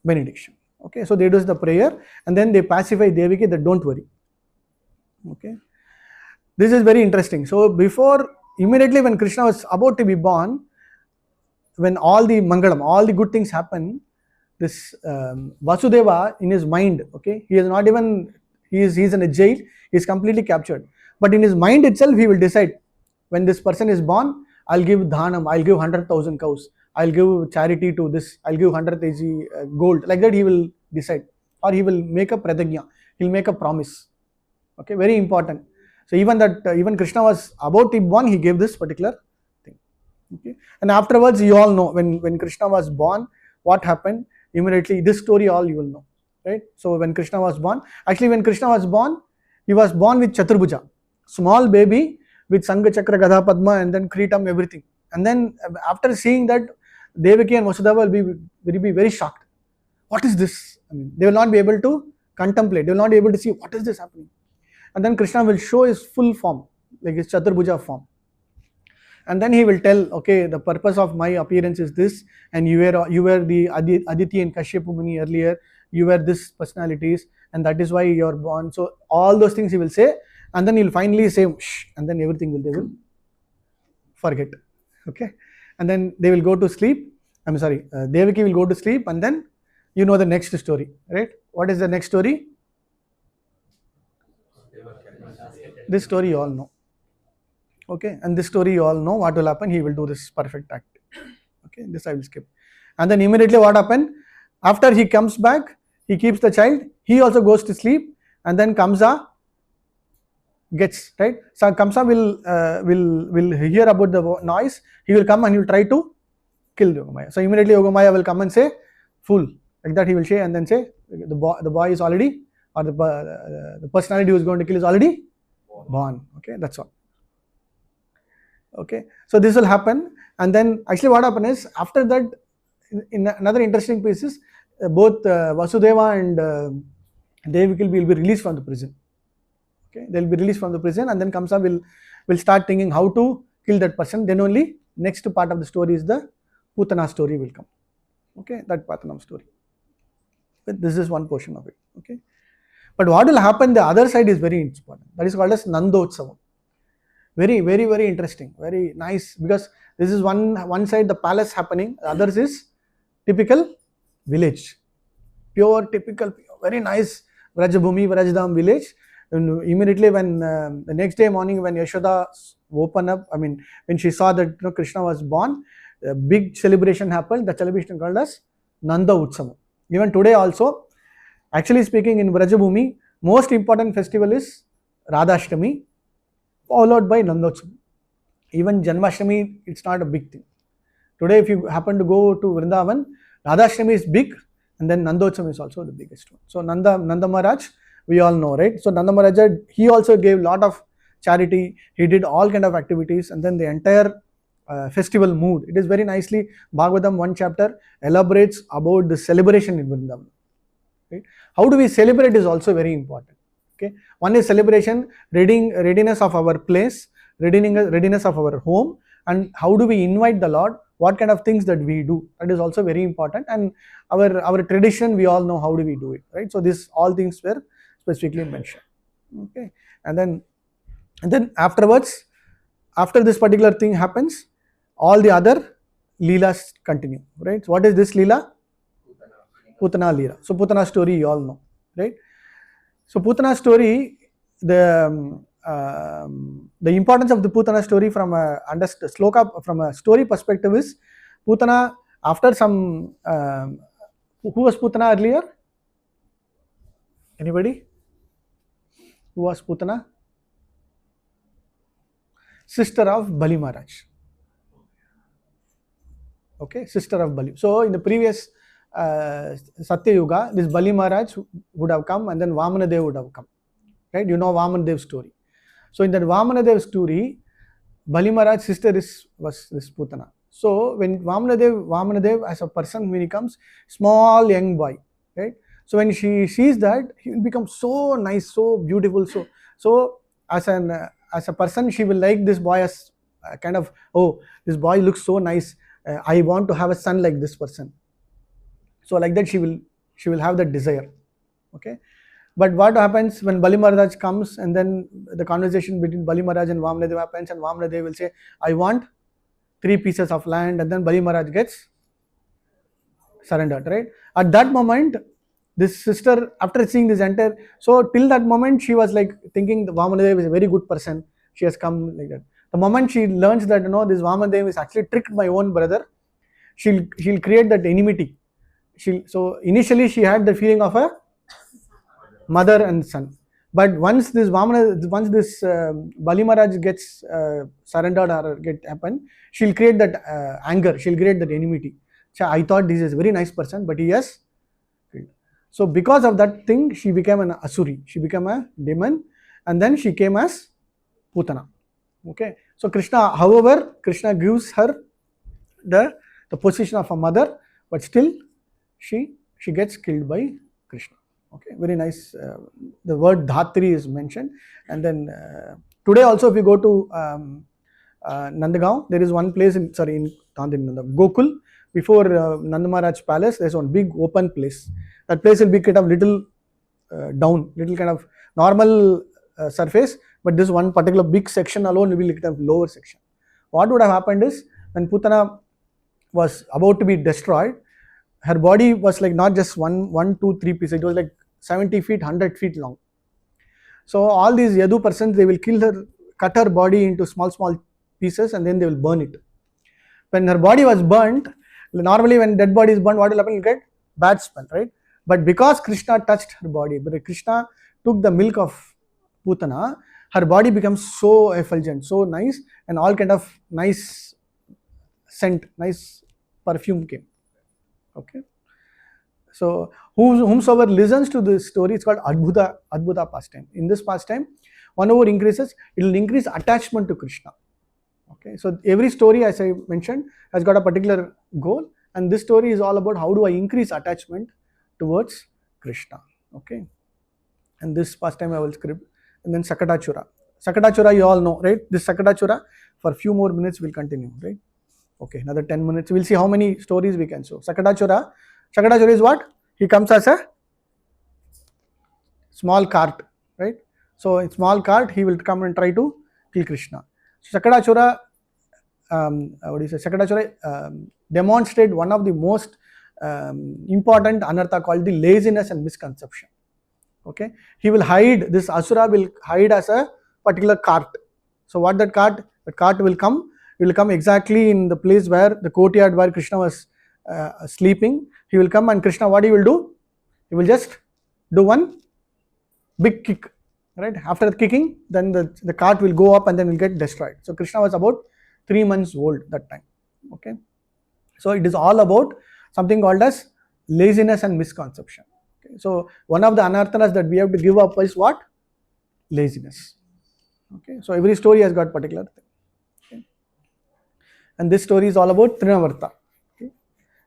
benediction. Okay, so they do the prayer and then they pacify Devaki that don't worry. Okay, this is very interesting. So before, immediately when Krishna was about to be born, when all the mangalam, all the good things happen, this Vasudeva in his mind, okay, he is not even, he is in a jail, he is completely captured, but in his mind itself he will decide, when this person is born, I'll give dhanam, I'll give 100,000 cows, I'll give charity to this, I'll give 100 kg gold, like that he will decide, or he will make a pratagya, he'll make a promise. Okay, very important. So even that, even Krishna was about to be born, he gave this particular thing. Okay, and afterwards you all know, when Krishna was born, what happened, immediately this story all you will know, right? So when Krishna was born, actually when Krishna was born, he was born with Chaturbhuja, small baby with Sangha Chakra Gadha Padma and then Kritam, everything. And then after seeing that, Devaki and Vasudeva will be very shocked. What is this? I mean, they will not be able to contemplate, they will not be able to see what is this happening. And then Krishna will show his full form, like his Chaturbhuja form. And then he will tell, okay, the purpose of my appearance is this, and you were the Aditi and Kashyapu Muni earlier, you were this personalities, and that is why you are born. So all those things he will say, and then he'll finally say, shh, and then everything they will forget. Okay, and then they will go to sleep. I'm sorry, Devaki will go to sleep, and then you know the next story, right? What is the next story? This story you all know. Okay, and this story you all know what will happen. He will do this perfect act. Okay, this I will skip. And then immediately what happened? After he comes back, he keeps the child. He also goes to sleep, and then Kamsa gets, right. So Kamsa will hear about the noise. He will come and he will try to kill Yogamaya. So immediately Yogamaya will come and say, "Fool!" Like that he will say, and then say, "The boy is already, or the personality who is going to kill is already born." Okay, that's all. Okay, so this will happen, and then actually what happened is, after that, in another interesting piece is, both Vasudeva and Devaki will be released from the prison. Okay, they will be released from the prison, and then Kamsa will start thinking how to kill that person. Then only next part of the story is the Putana story will come. Okay, that Patanam story. But this is one portion of it. Okay, but what will happen the other side is very important. That is called as Nandotsavam. Very, very, very interesting, very nice, because this is one side the palace happening, the others is typical village, pure typical, very nice Vrajabhumi, Vrajdham village. And immediately when the next day morning, when Yashoda opened up, I mean when she saw that Krishna was born, a big celebration happened. The celebration called as Nanda Utsavam. Even today also, actually speaking, in Vrajabhumi, most important festival is Radhashtami, followed by Nandotsavam. Even Janmashtami, it's not a big thing. Today, if you happen to go to Vrindavan, Radhashtami is big, and then Nandotsam is also the biggest one. So Nanda Maharaj, we all know, right? So Nanda Maharaj, he also gave lot of charity, he did all kind of activities, and then the entire festival mood, it is very nicely, Bhagavatam 1 chapter elaborates about the celebration in Vrindavan. Right? How do we celebrate is also very important. Okay, one is celebration, readiness of our place, readiness of our home, and how do we invite the Lord, what kind of things that we do, that is also very important. And our tradition, we all know how do we do it, right? So this all things were specifically mentioned. Okay, and then afterwards, after this particular thing happens, all the other leelas continue, right? So what is this leela? Putana Leela. So Putana story you all know, right? So Putana story, the importance of the Putana story from a sloka, from a story perspective is, Putana, after some who was Putana earlier? Anybody? Who was Putana? Sister of Bali Maharaj. Okay, sister of Bali. So in the previous Satya Yuga, this Bali Maharaj would have come, and then Vamana Dev would have come. Right? You know Vamana Dev's story. So in that Vamana Dev story, Bali Maharaj's sister was this Putana. So when Vamana Dev as a person, when he comes, small young boy, right? So when she sees that, he will become so nice, so beautiful. So as a person, she will like this boy as kind of, oh, this boy looks so nice. I want to have a son like this person. So like that, she will have that desire. Okay. But what happens when Bali Maharaj comes, and then the conversation between Bali Maharaj and Vamana Dev happens, and Vamana Dev will say, I want 3 pieces of land, and then Bali Maharaj gets surrendered, right? At that moment, this sister, after seeing this entire, so till that moment, she was like thinking the Vamana Dev is a very good person, she has come like that. The moment she learns that, this Vamana Dev is actually tricked my own brother, she'll create that enmity. So initially she had the feeling of a mother and son, but once this Bali Maharaj gets surrendered or get happen, she'll create that anger, she'll create that enmity. So I thought this is a very nice person, but he has killed. So because of that thing, she became an asuri, she became a demon, and then she came as Putana. Okay, so Krishna gives her the position of a mother, but still she gets killed by Krishna. Okay, very nice. The word Dhatri is mentioned, and then today also, if you go to Nandagaon, there is one place in Gokul, before Nanda Maharaj palace. There is one big open place. That place will be kind of little down, little kind of normal surface, but this one particular big section alone will be kind of lower section. What would have happened is, when Putana was about to be destroyed, her body was like not just one, 2, 3 pieces. It was like 70 feet, 100 feet long. So all these Yadu persons, they will kill her, cut her body into small pieces, and then they will burn it. When her body was burnt, normally when dead body is burnt, what will happen? You get bad smell, right? But because Krishna touched her body, but Krishna took the milk of Putana, her body becomes so effulgent, so nice, and all kind of nice scent, nice perfume came. Okay. So whomsoever listens to this story, it's called Adbhuta pastime. In this pastime, whenever increases, it will increase attachment to Krishna. Okay. So every story, as I mentioned, has got a particular goal, and this story is all about how do I increase attachment towards Krishna. Okay. And this pastime I will script. And then Sakatachura. Sakatachura you all know, right? This Sakatachura, for a few more minutes we'll continue, right? Okay, another 10 minutes. We'll see how many stories we can show. Sakatachura is what? He comes as a small cart, right? So in small cart, he will come and try to kill Krishna. So Sakatachura, demonstrate one of the most important anartha called the laziness and misconception. Okay, he will hide, this Asura will hide as a particular cart. So what that cart will come, exactly in the place where the courtyard where Krishna was sleeping. He will come, and Krishna, what he will do? He will just do one big kick, right? After the kicking, then the cart will go up and then will get destroyed. So Krishna was about 3 months old that time. Okay, so it is all about something called as laziness and misconception. Okay? So one of the anarthanas that we have to give up is what? Laziness. Okay, so every story has got particular thing. Okay? And this story is all about Trinavarta. Okay?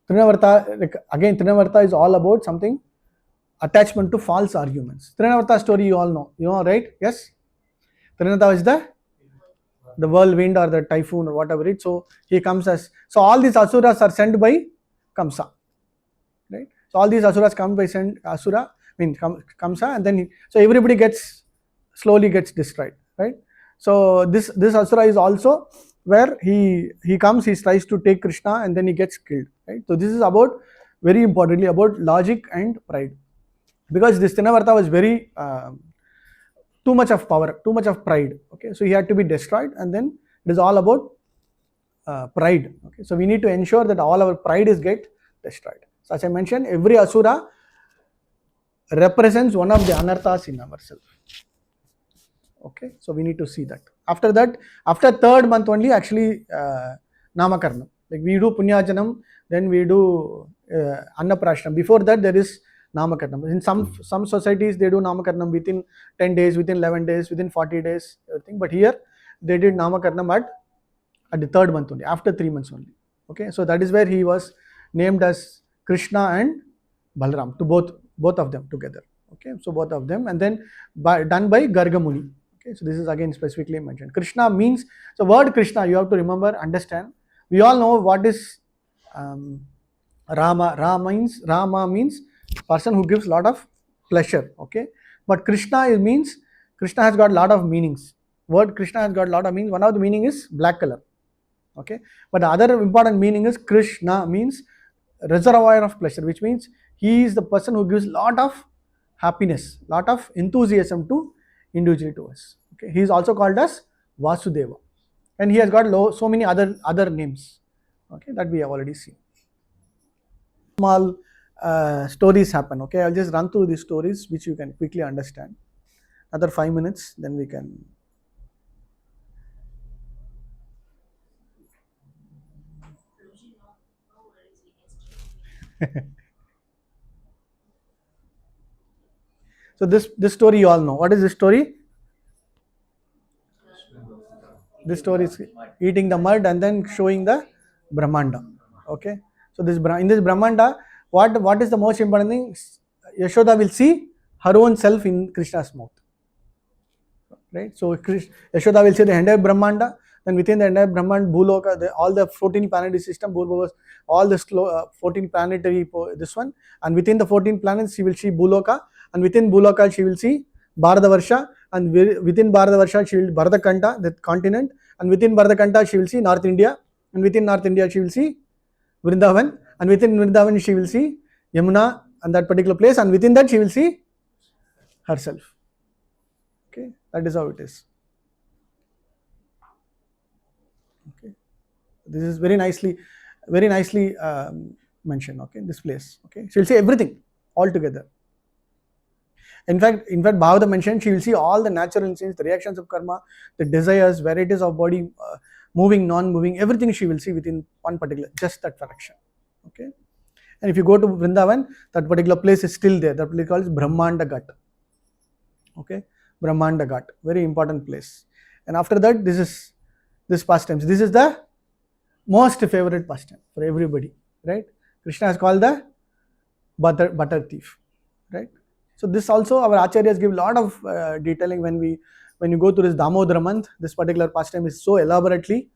Trinavarta, like, again, Trinavarta is all about something, attachment to false arguments. Trinavarta story you all know, right? Yes? Trinavarta is the whirlwind or the typhoon or whatever it. So he comes as, so all these asuras are sent by Kamsa, right? So all these asuras come by Kamsa, and then so everybody slowly gets destroyed, right? So this asura is also where he comes, he tries to take Krishna, and then he gets killed, right? So this is about, very importantly, about logic and pride, because this Trinavarta was very too much of power, too much of pride. Okay, so he had to be destroyed, and then it is all about pride. Okay, so we need to ensure that all our pride is get destroyed. So as I mentioned, every asura represents one of the anarthas in ourselves. Okay, so we need to see that. After that, after third month only, actually Namakarnam. Like we do Punyajanam, then we do Annaprashanam. Before that, there is Namakarnam. In some societies, they do Namakarnam within 10 days, within 11 days, within 40 days, everything. But here, they did Namakarnam at the third month only, after 3 months only. Okay, so that is where he was named as Krishna and Balram, to both of them together. Okay, so both of them, and then done by Gargamuni. Okay, so this is again specifically mentioned. Krishna means, so word Krishna, you have to remember, understand. We all know what is Rama. Rama means person who gives lot of pleasure. Okay, but Krishna means, Krishna has got lot of meanings. Word Krishna has got lot of meanings. One of the meaning is black color. Okay, but the other important meaning is Krishna means reservoir of pleasure, which means he is the person who gives lot of happiness, lot of enthusiasm to individually to us. Okay, he is also called as Vasudeva, and he has got so many other names. Okay, that we have already seen. Small stories happen. Okay, I'll just run through these stories which you can quickly understand. Another 5 minutes, then we can. Prabhuji, no worries, we can start. So this story you all know. What is this story? This story is eating the mud and then showing the Brahmanda. Okay. So in this Brahmanda, what is the most important thing? Yashoda will see her own self in Krishna's mouth. Right. So Yashoda will see the entire Brahmanda. Then within the entire Brahmanda, Bhuloka, all the 14 planetary system, all the 14 planetary this one, and within the 14 planets she will see Bhuloka, and within Bhuloka she will see Bharatavarsha, and within Bharatavarsha she will Bharatakanta, the continent, and within Bharadakanta she will see North India, and within North India she will see Vrindavan, and within Vrindavan she will see Yamuna and that particular place, and within that she will see herself. Okay, that is how it is. Okay, this is very nicely mentioned. Okay, this place. Okay, she will see everything all together. In fact, Bhagavata mentioned she will see all the natural instincts, the reactions of karma, the desires, varieties of body, moving, non-moving, everything she will see within one particular, just that fraction. Okay, and if you go to Vrindavan, that particular place is still there. That place is called Brahmanda Ghat. Okay, Brahmanda Ghat, very important place. And after that, this pastimes. This is the most favorite pastime for everybody, right? Krishna is called the butter thief, right? So this also our acharyas give a lot of detailing when you go to this Damodara month. This particular pastime is so elaborately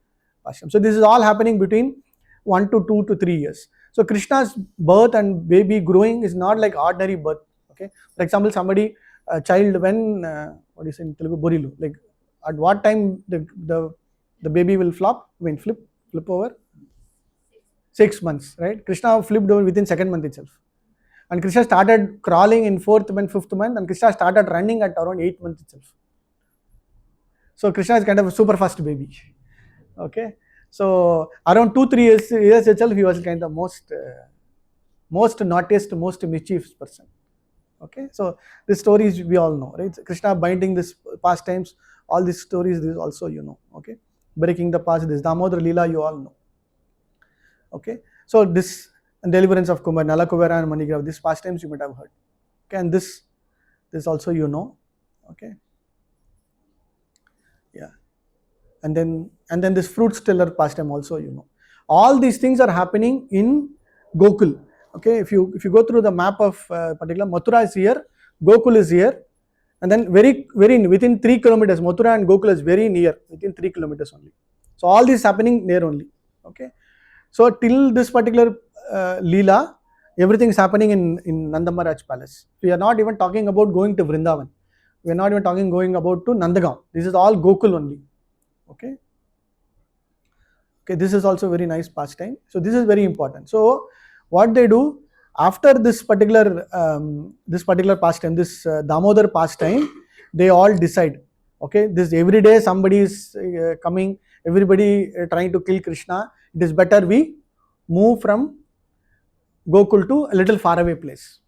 pastime. So this is all happening between 1 to 2 to 3 years. So Krishna's birth and baby growing is not like ordinary birth. Okay, for example, somebody a child when what is in Telugu borilu, like at what time the baby will flip over 6 months, right? Krishna flipped over within 2nd month itself. And Krishna started crawling in 4th month, 5th month, and Krishna started running at around 8th month itself. So Krishna is kind of a super fast baby. Okay, so around 2-3 years itself, he was kind of most naughtiest, most mischievous person. Okay, so these stories we all know, right? Krishna binding this pastimes, all these stories, this also you know. Okay, breaking the past, this Damodar Leela, you all know. Okay, so this and deliverance of Kumar, Nalakuvara and Manigrav. These pastimes you might have heard. Okay, and this also you know. Okay. Yeah. And then this fruit stealer pastime also you know. All these things are happening in Gokul. Okay, if you go through the map of particular, Mathura is here, Gokul is here, and then very within 3 kilometers, Mathura and Gokul is very near, within 3 kilometers only. So all this happening there only. Okay, so till this particular Leela, everything is happening in Nanda Maharaj palace. We are not even talking about going to Vrindavan. We are not even talking going about to Nandagaon. This is all Gokul only. Okay. Okay, this is also very nice pastime. So this is very important. So what they do after this particular pastime, this Damodar pastime, they all decide. Okay, this every day somebody is coming, everybody trying to kill Krishna. It is better we move from Gokul to a little faraway place.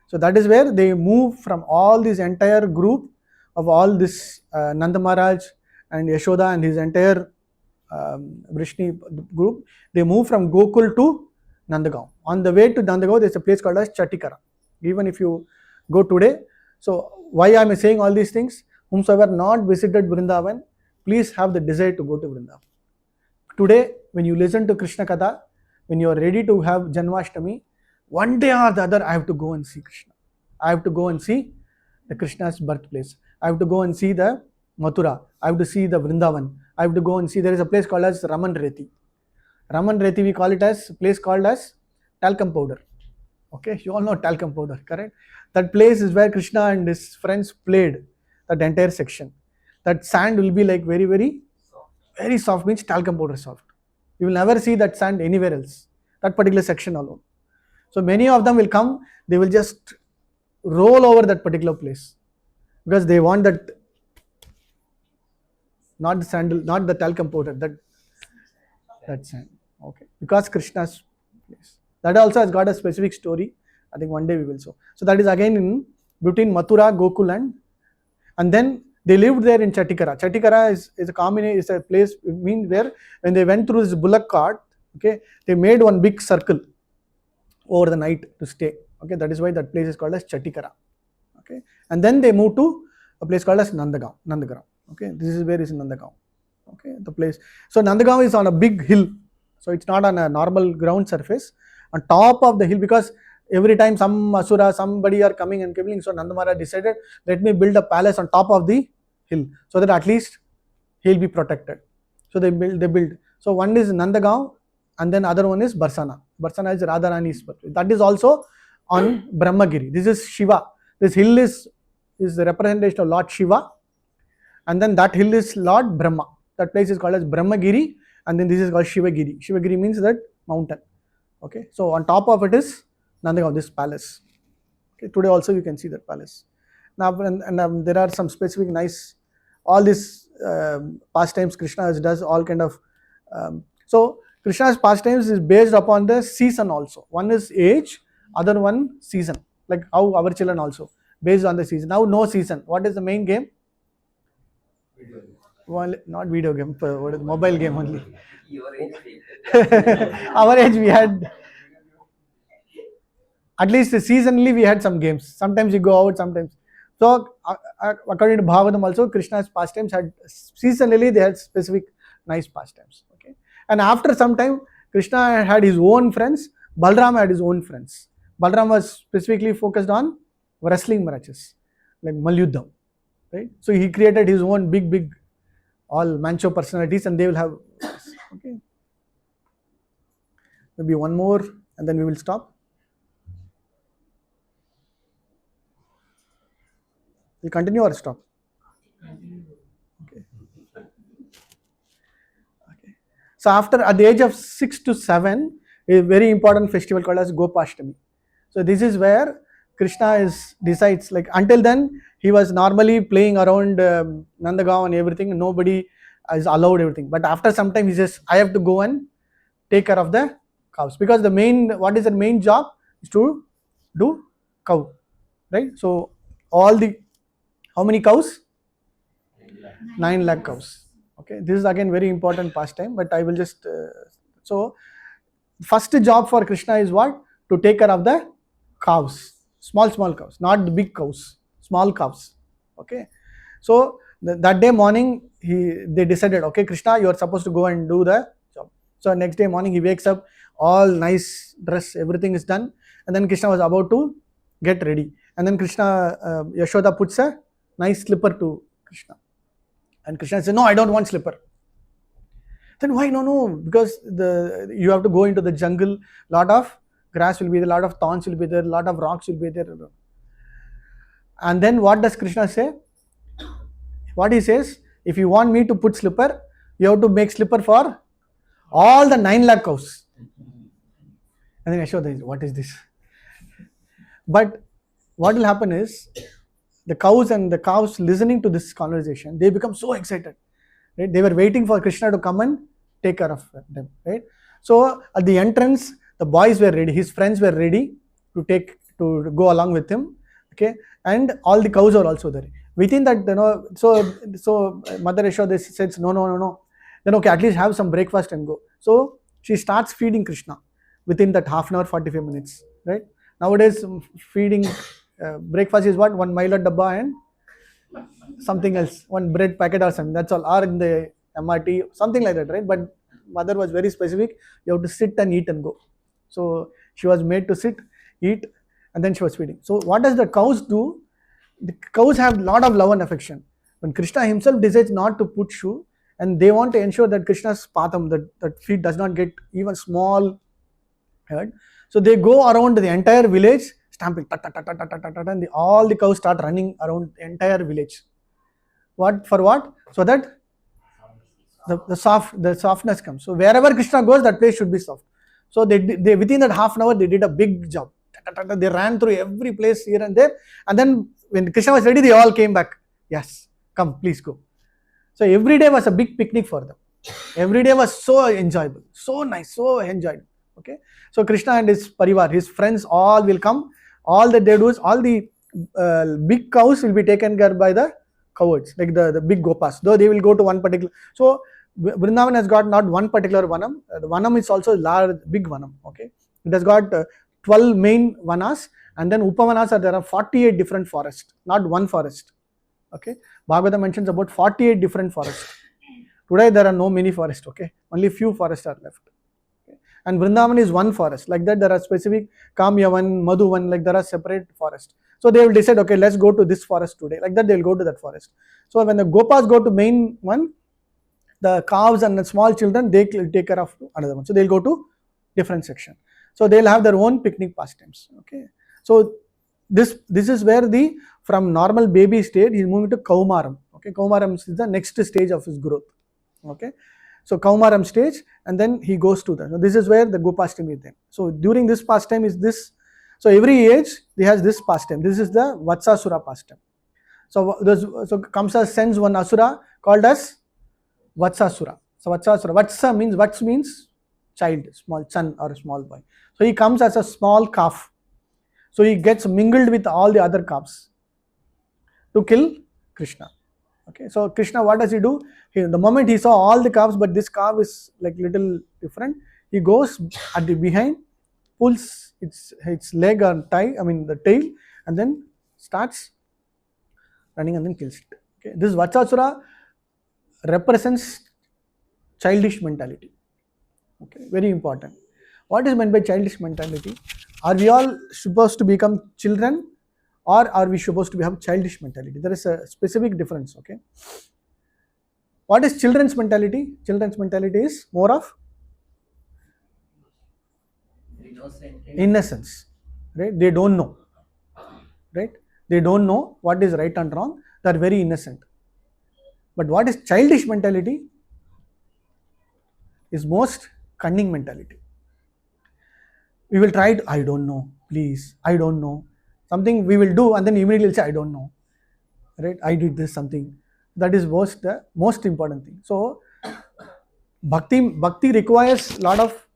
So that is where they move from all this entire group of all this Nanda Maharaj and Yashoda and his entire Vrishni group. They move from Gokul to Nandagaon. On the way to Nandagaon, there is a place called as Chatikara. Even if you go today, so why I am saying all these things? Whomsoever not visited Vrindavan, please have the desire to go to Vrindavan. Today, when you listen to Krishna Katha, when you are ready to have Janmashtami, one day or the other, I have to go and see Krishna. I have to go and see the Krishna's birthplace. I have to go and see the Mathura. I have to see the Vrindavan. I have to go and see, there is a place called as Raman Reti. Raman Reti, we call it as place called as talcum powder. Okay, you all know talcum powder, correct? That place is where Krishna and his friends played, that entire section. That sand will be like very soft, means talcum powder soft. You will never see that sand anywhere else, that particular section alone. So many of them will come, they will just roll over that particular place because they want that, not the sandal, not the talcum powder, that sand. Okay, because Krishna's place. That also has got a specific story. I think one day we will show. So that is again in between Mathura, Gokul and then they lived there in Chatikara. Chatikara is a place, means where when they went through this bullock cart, okay, they made one big circle over the night to stay. Okay, that is why that place is called as Chatikara. Okay, and then they moved to a place called as Nandagaon. Okay, this is where is Nandagaon. Okay, the place. So Nandagaon is on a big hill. So it's not on a normal ground surface. On top of the hill, because every time some asura, somebody are coming and killing, so Nanda Maharaj decided, let me build a palace on top of the hill, so that at least he'll be protected. So they build. So one is Nandagaon, and then other one is Barsana. Barsana is Radharani's birthplace. That is also on Brahmagiri. This is Shiva. This hill is the representation of Lord Shiva, and then that hill is Lord Brahma. That place is called as Brahmagiri, and then this is called Shivagiri. Shivagiri means that mountain. Okay, so on top of it is Nandagaon, this palace. Okay, today also you can see that palace. Now, and there are some specific nice, all these pastimes Krishna does all kind of. So Krishna's pastimes is based upon the season also. One is age, other one season. Like how our children also based on the season. Now no season. What is the main game? Well, not video game, what is mobile game only. Your age. Our age we had, at least seasonally we had some games. Sometimes you go out, sometimes. So according to Bhagavatam also, Krishna's pastimes had seasonally, they had specific nice pastimes. Okay, and after some time, Krishna had his own friends. Balram had his own friends. Balram was specifically focused on wrestling matches, like Malyuddham, right? So he created his own big all mancho personalities, and they will have. Okay, maybe one more, and then we will stop. We'll continue or stop? Okay. So after, at the age of 6 to 7, a very important festival called as Gopashtami. So this is where Krishna decides, like until then he was normally playing around Nandagaon and everything, nobody is allowed everything. But after some time he says, I have to go and take care of the cows, because the what is the main job is to do cow, right? So all the, how many cows? 9 lakh cows. Okay, this is again very important pastime, but I will just, so First job for Krishna is what? To take care of the cows, small cows, not the big cows, small cows. Okay, so that day morning they decided, okay, Krishna, you are supposed to go and do the job. So next day morning he wakes up, all nice dress, everything is done, and then Krishna was about to get ready, and then Krishna, Yashoda puts a nice slipper to Krishna, and Krishna said, no, I don't want slipper. Then why? No, because you have to go into the jungle, lot of grass will be there, lot of thorns will be there, lot of rocks will be there. And then what does Krishna say? What he says, if you want me to put slipper, you have to make slipper for all the 9 lakh cows. And then Yashoda, what is this? But what will happen is, the cows and the cows listening to this conversation, they become so excited. Right? They were waiting for Krishna to come and take care of them. Right? So at the entrance, the boys were ready, his friends were ready to go along with him. Okay, and all the cows are also there. Within that, so Mother Yashoda says, no. Then okay, at least have some breakfast and go. So she starts feeding Krishna within that half an hour, 45 minutes. Right? Nowadays, feeding breakfast is what? 1 Milo dabba and something else, 1 bread packet or something. That's all. Or in the MRT, something like that, right? But mother was very specific. You have to sit and eat and go. So she was made to sit, eat, and then she was feeding. So what does the cows do? The cows have a lot of love and affection. When Krishna himself decides not to put shoe, and they want to ensure that Krishna's patham, that feet does not get even small hurt. So they go around the entire village stamping, and all the cows start running around the entire village. What for? What? So that the softness comes. So wherever Krishna goes, that place should be soft. So they within that half an hour they did a big job. They ran through every place here and there, and then when Krishna was ready, they all came back. Yes, come, please go. So every day was a big picnic for them. Every day was so enjoyable, so nice, so enjoyed. Okay, so Krishna and his parivar, his friends, all will come. All that they do is, all the big cows will be taken care by the cowards, like the big gopas. Though they will go to one particular. So Vrindavan has got not one particular vanam. The vanam is also large, big vanam. Okay, it has got 12 main vanas, and then upavanas are there are 48 different forests, not one forest. Okay, Bhagavata mentions about 48 different forests. Today there are no many forests. Okay, only few forests are left. Okay? And Vrindavan is one forest. Like that, there are specific Kamyavan, Madhuvan, like there are separate forests. So they will decide, okay, let's go to this forest today. Like that, they will go to that forest. So when the gopas go to main one, the calves and the small children, they take care of another one. So they'll go to different section. So they'll have their own picnic pastimes. Okay. So this is where from normal baby state, he's moving to Kaumaram. Okay, Kaumaram is the next stage of his growth. Okay, so Kaumaram stage, and then he goes to that. So this is where the Gopastami is there. So during this pastime is this. So every age he has this pastime. This is the Vatsasura pastime. So Kamsa sends one asura called as Vatsasura. So Vatsasura. Vats means child, small son or small boy. So he comes as a small calf. So he gets mingled with all the other calves to kill Krishna. Okay, so Krishna, what does he do? The moment he saw all the calves, but this calf is like little different, he goes at the behind, pulls its leg or the tail, and then starts running and then kills it. Okay, this Vatsasura represents childish mentality. Okay, very important. What is meant by childish mentality? Are we all supposed to become children, or are we supposed to have childish mentality? There is a specific difference. Okay. What is children's mentality? Children's mentality is more of innocence. Right? They don't know. Right? They don't know what is right and wrong. They are very innocent. But what is childish mentality? Is most cunning mentality. We will try to, I don't know, please, I don't know. Something we will do, and then immediately say, I don't know. Right? I did this something. That is the most important thing. So bhakti requires a lot of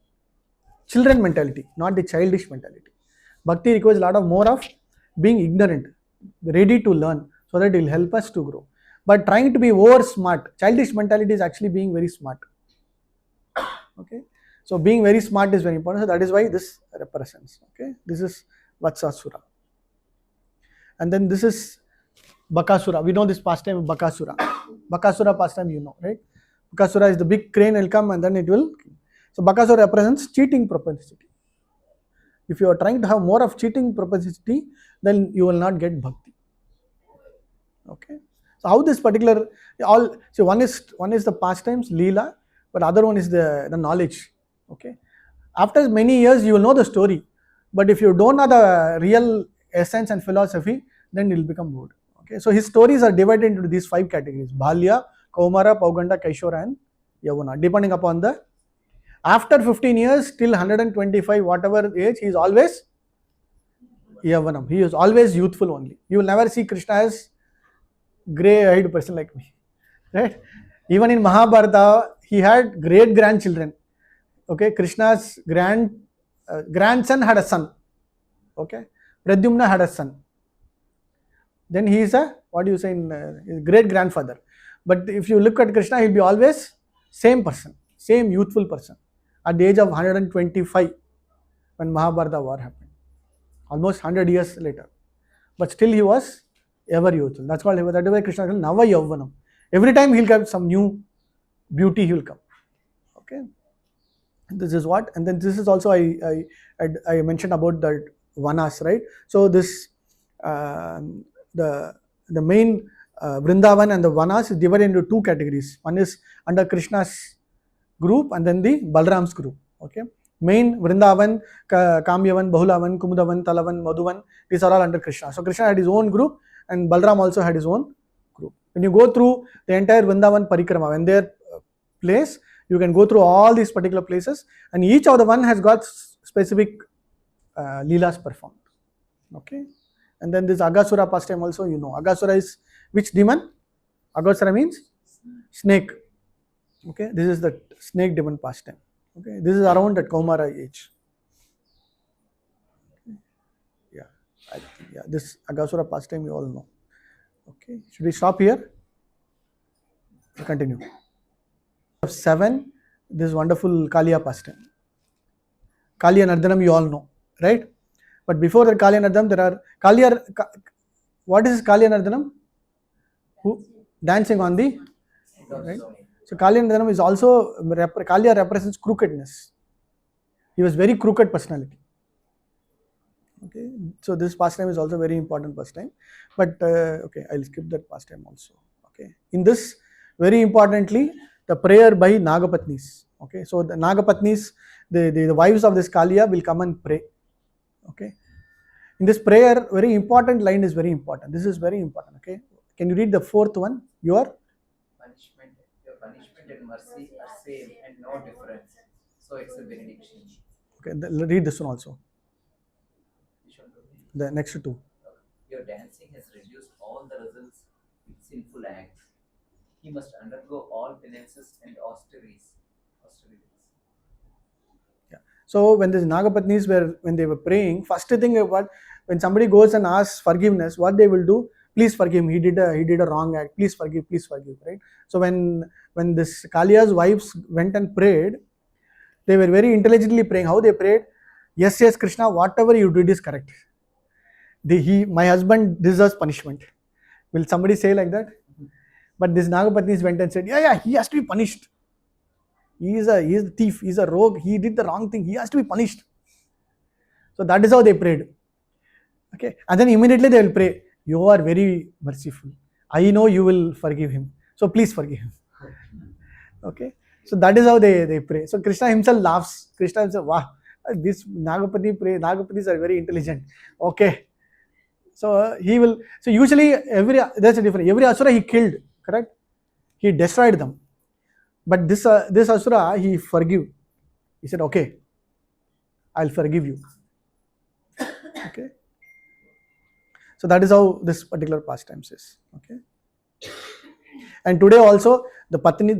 children mentality, not the childish mentality. Bhakti requires a lot of more of being ignorant, ready to learn, so that it will help us to grow. But trying to be over smart, childish mentality is actually being very smart. Okay. So being very smart is very important. So that is why this represents. Okay, this is Vatsasura. And then this is Bakasura. We know this pastime of Bakasura. Bakasura pastime, you know, right? Bakasura is the big crane will come and then it will. So Bakasura represents cheating propensity. If you are trying to have more of cheating propensity, then you will not get bhakti. Okay. So how this particular one is the pastimes Leela, but other one is the knowledge. Okay. After many years you will know the story, but if you don't know the real essence and philosophy, then it will become bored. Okay. So his stories are divided into these 5 categories: Bhalya, Kaumara, Pauganda, Kaishora, and Yavana. Depending upon the after 15 years till 125 whatever age, he is always Yavanam. He is always youthful only. You will never see Krishna as grey-eyed person like me, right? Even in Mahabharata, he had great grandchildren. Okay, Krishna's grandson had a son. Okay, Pradyumna had a son. Then he is a great grandfather. But if you look at Krishna, he'll be always same person, same youthful person. At the age of 125, when Mahabharata war happened, almost 100 years later, but still he was ever youthful. That's why Krishna is called Nava Yavvanam. Every time he'll get some new beauty, he will come. Okay, this is what, and then this is also I mentioned about the vanas, right? So this the main Vrindavan and the vanas is divided into 2 categories. One is under Krishna's group and then the Balram's group. Okay, main Vrindavan, Kamyavan, Bahulavan, Kumudavan, Talavan, Madhuvan, these are all under Krishna. So Krishna had his own group and Balram also had his own group. When you go through the entire Vrindavan Parikrama, when their place, you can go through all these particular places, and each of the one has got specific leelas performed. Okay, and then this Agasura pastime also, you know, Agasura is which demon? Agasura means snake. Okay, this is the snake demon pastime. Okay, this is around that Kaumara age. Yeah, this Agasura pastime you all know. Okay, should we stop here? We'll continue. 7, this wonderful Kaliya pastime. Kaliya Nardhanam you all know, right? But before the Kaliya Nardhanam, there are what is Kaliya Nardhanam? Who dancing on the right? So Kaliya Nardhanam is also Kaliya represents crookedness. He was very crooked personality. Okay, so this pastime is also very important pastime. But okay, I'll skip that pastime also. Okay, in this, very importantly, the prayer by Nagapatnis. Okay, so the Nagapatnis, the wives of this Kaliya will come and pray. Okay, in this prayer, very important line is very important. This is very important. Okay, can you read the 4th one? Your punishment and mercy are same and no difference. So it's a benediction. Okay, read this one also. The next 2. Your dancing has reduced all the results with sinful acts. He must undergo all penances and austerities. Yeah. So when these Nagapatnis when they were praying, first thing when somebody goes and asks forgiveness, what they will do? Please forgive him. He did a wrong act. Please forgive. Right. So when this Kaliya's wives went and prayed, they were very intelligently praying. How they prayed? Yes, Krishna, whatever you did is correct. My husband deserves punishment. Will somebody say like that? But this Nagapatnis went and said, yeah, he has to be punished. He is a thief, he is a rogue, he did the wrong thing, he has to be punished. So that is how they prayed. Okay, and then immediately they will pray, you are very merciful. I know you will forgive him. So please forgive him. Okay, so that is how they pray. So Krishna himself laughs. Krishna himself, wow, this Nagapatis are very intelligent. Okay. So he will, so usually that's a different, every Asura he killed, correct? He destroyed them. But this Asura, he forgive. He said, okay, I'll forgive you. Okay. So that is how this particular pastime is. Okay. And today also, the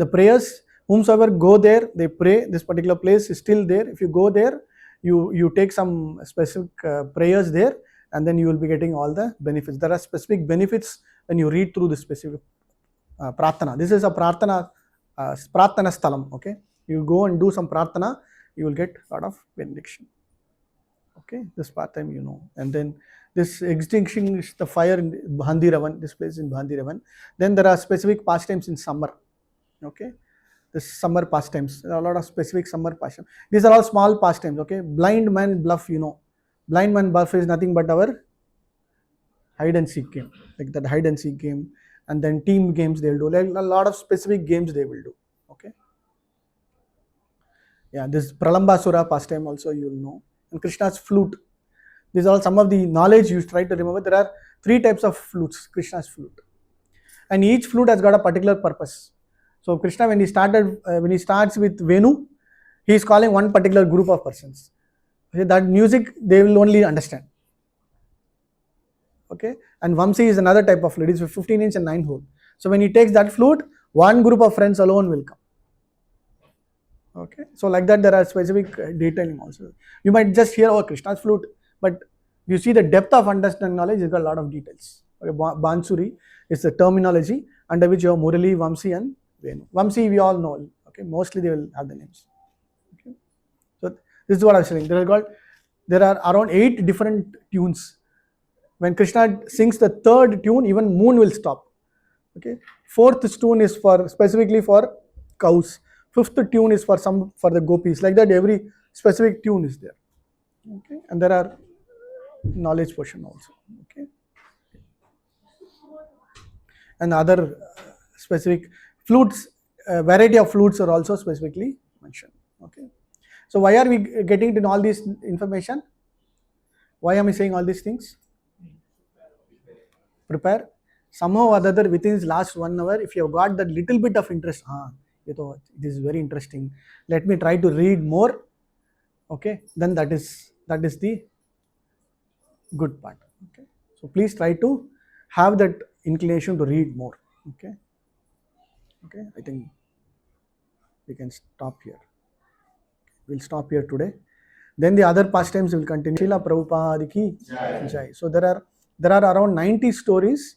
prayers, whomsoever go there, they pray, this particular place is still there. If you go there, you take some specific prayers there, and then you will be getting all the benefits. There are specific benefits when you read through the specific prarthana. This is a prarthana sthalam. Okay, you go and do some prarthana. you will get a lot of benediction. Okay, this part time you know. And then this extinguishing the fire in Bhandiravan, this place in Bhandiravan. Then there are specific pastimes in summer. Okay, this summer pastimes. There are a lot of specific summer pastimes. These are all small pastimes. Okay, blind man bluff, you know. Blind man bluff is nothing but our hide and seek game, like that hide and seek game, and then team games they will do. Like a lot of specific games they will do. Okay. Yeah, this Pralambasura pastime also you will know. And Krishna's flute. These are all some of the knowledge you try to remember. There are 3 types of flutes, Krishna's flute. And each flute has got a particular purpose. So Krishna, when he starts with Venu, he is calling one particular group of persons. Okay, that music they will only understand. Okay, and Vamsi is another type of flute. It's 15-inch and 9-hole. So when he takes that flute, one group of friends alone will come. Okay, so like that there are specific detailing also. You might just hear, oh, Krishna's flute, but you see the depth of understanding knowledge, you've got a lot of details. Okay, Bansuri is the terminology under which you have Murali, Vamsi and Venu. Vamsi we all know. Okay, mostly they will have the names. Okay, so this is what I was saying. There are around 8 different tunes. When Krishna sings the 3rd tune, even moon will stop. Okay, 4th tune is specifically for cows. 5th tune is for the gopis. Like that, every specific tune is there. Okay, and there are knowledge portion also. Okay, and other specific flutes, variety of flutes are also specifically mentioned. Okay, so why are we getting to know all this information? Why am I saying all these things? Prepare. Somehow or other within this last 1 hour, if you have got that little bit of interest, this is very interesting, let me try to read more. Okay, then that is the good part. Okay, so please try to have that inclination to read more. Okay, I think we can stop here. We'll stop here today. Then the other pastimes will continue. Srila Prabhupada ki Jai. So there are around 90 stories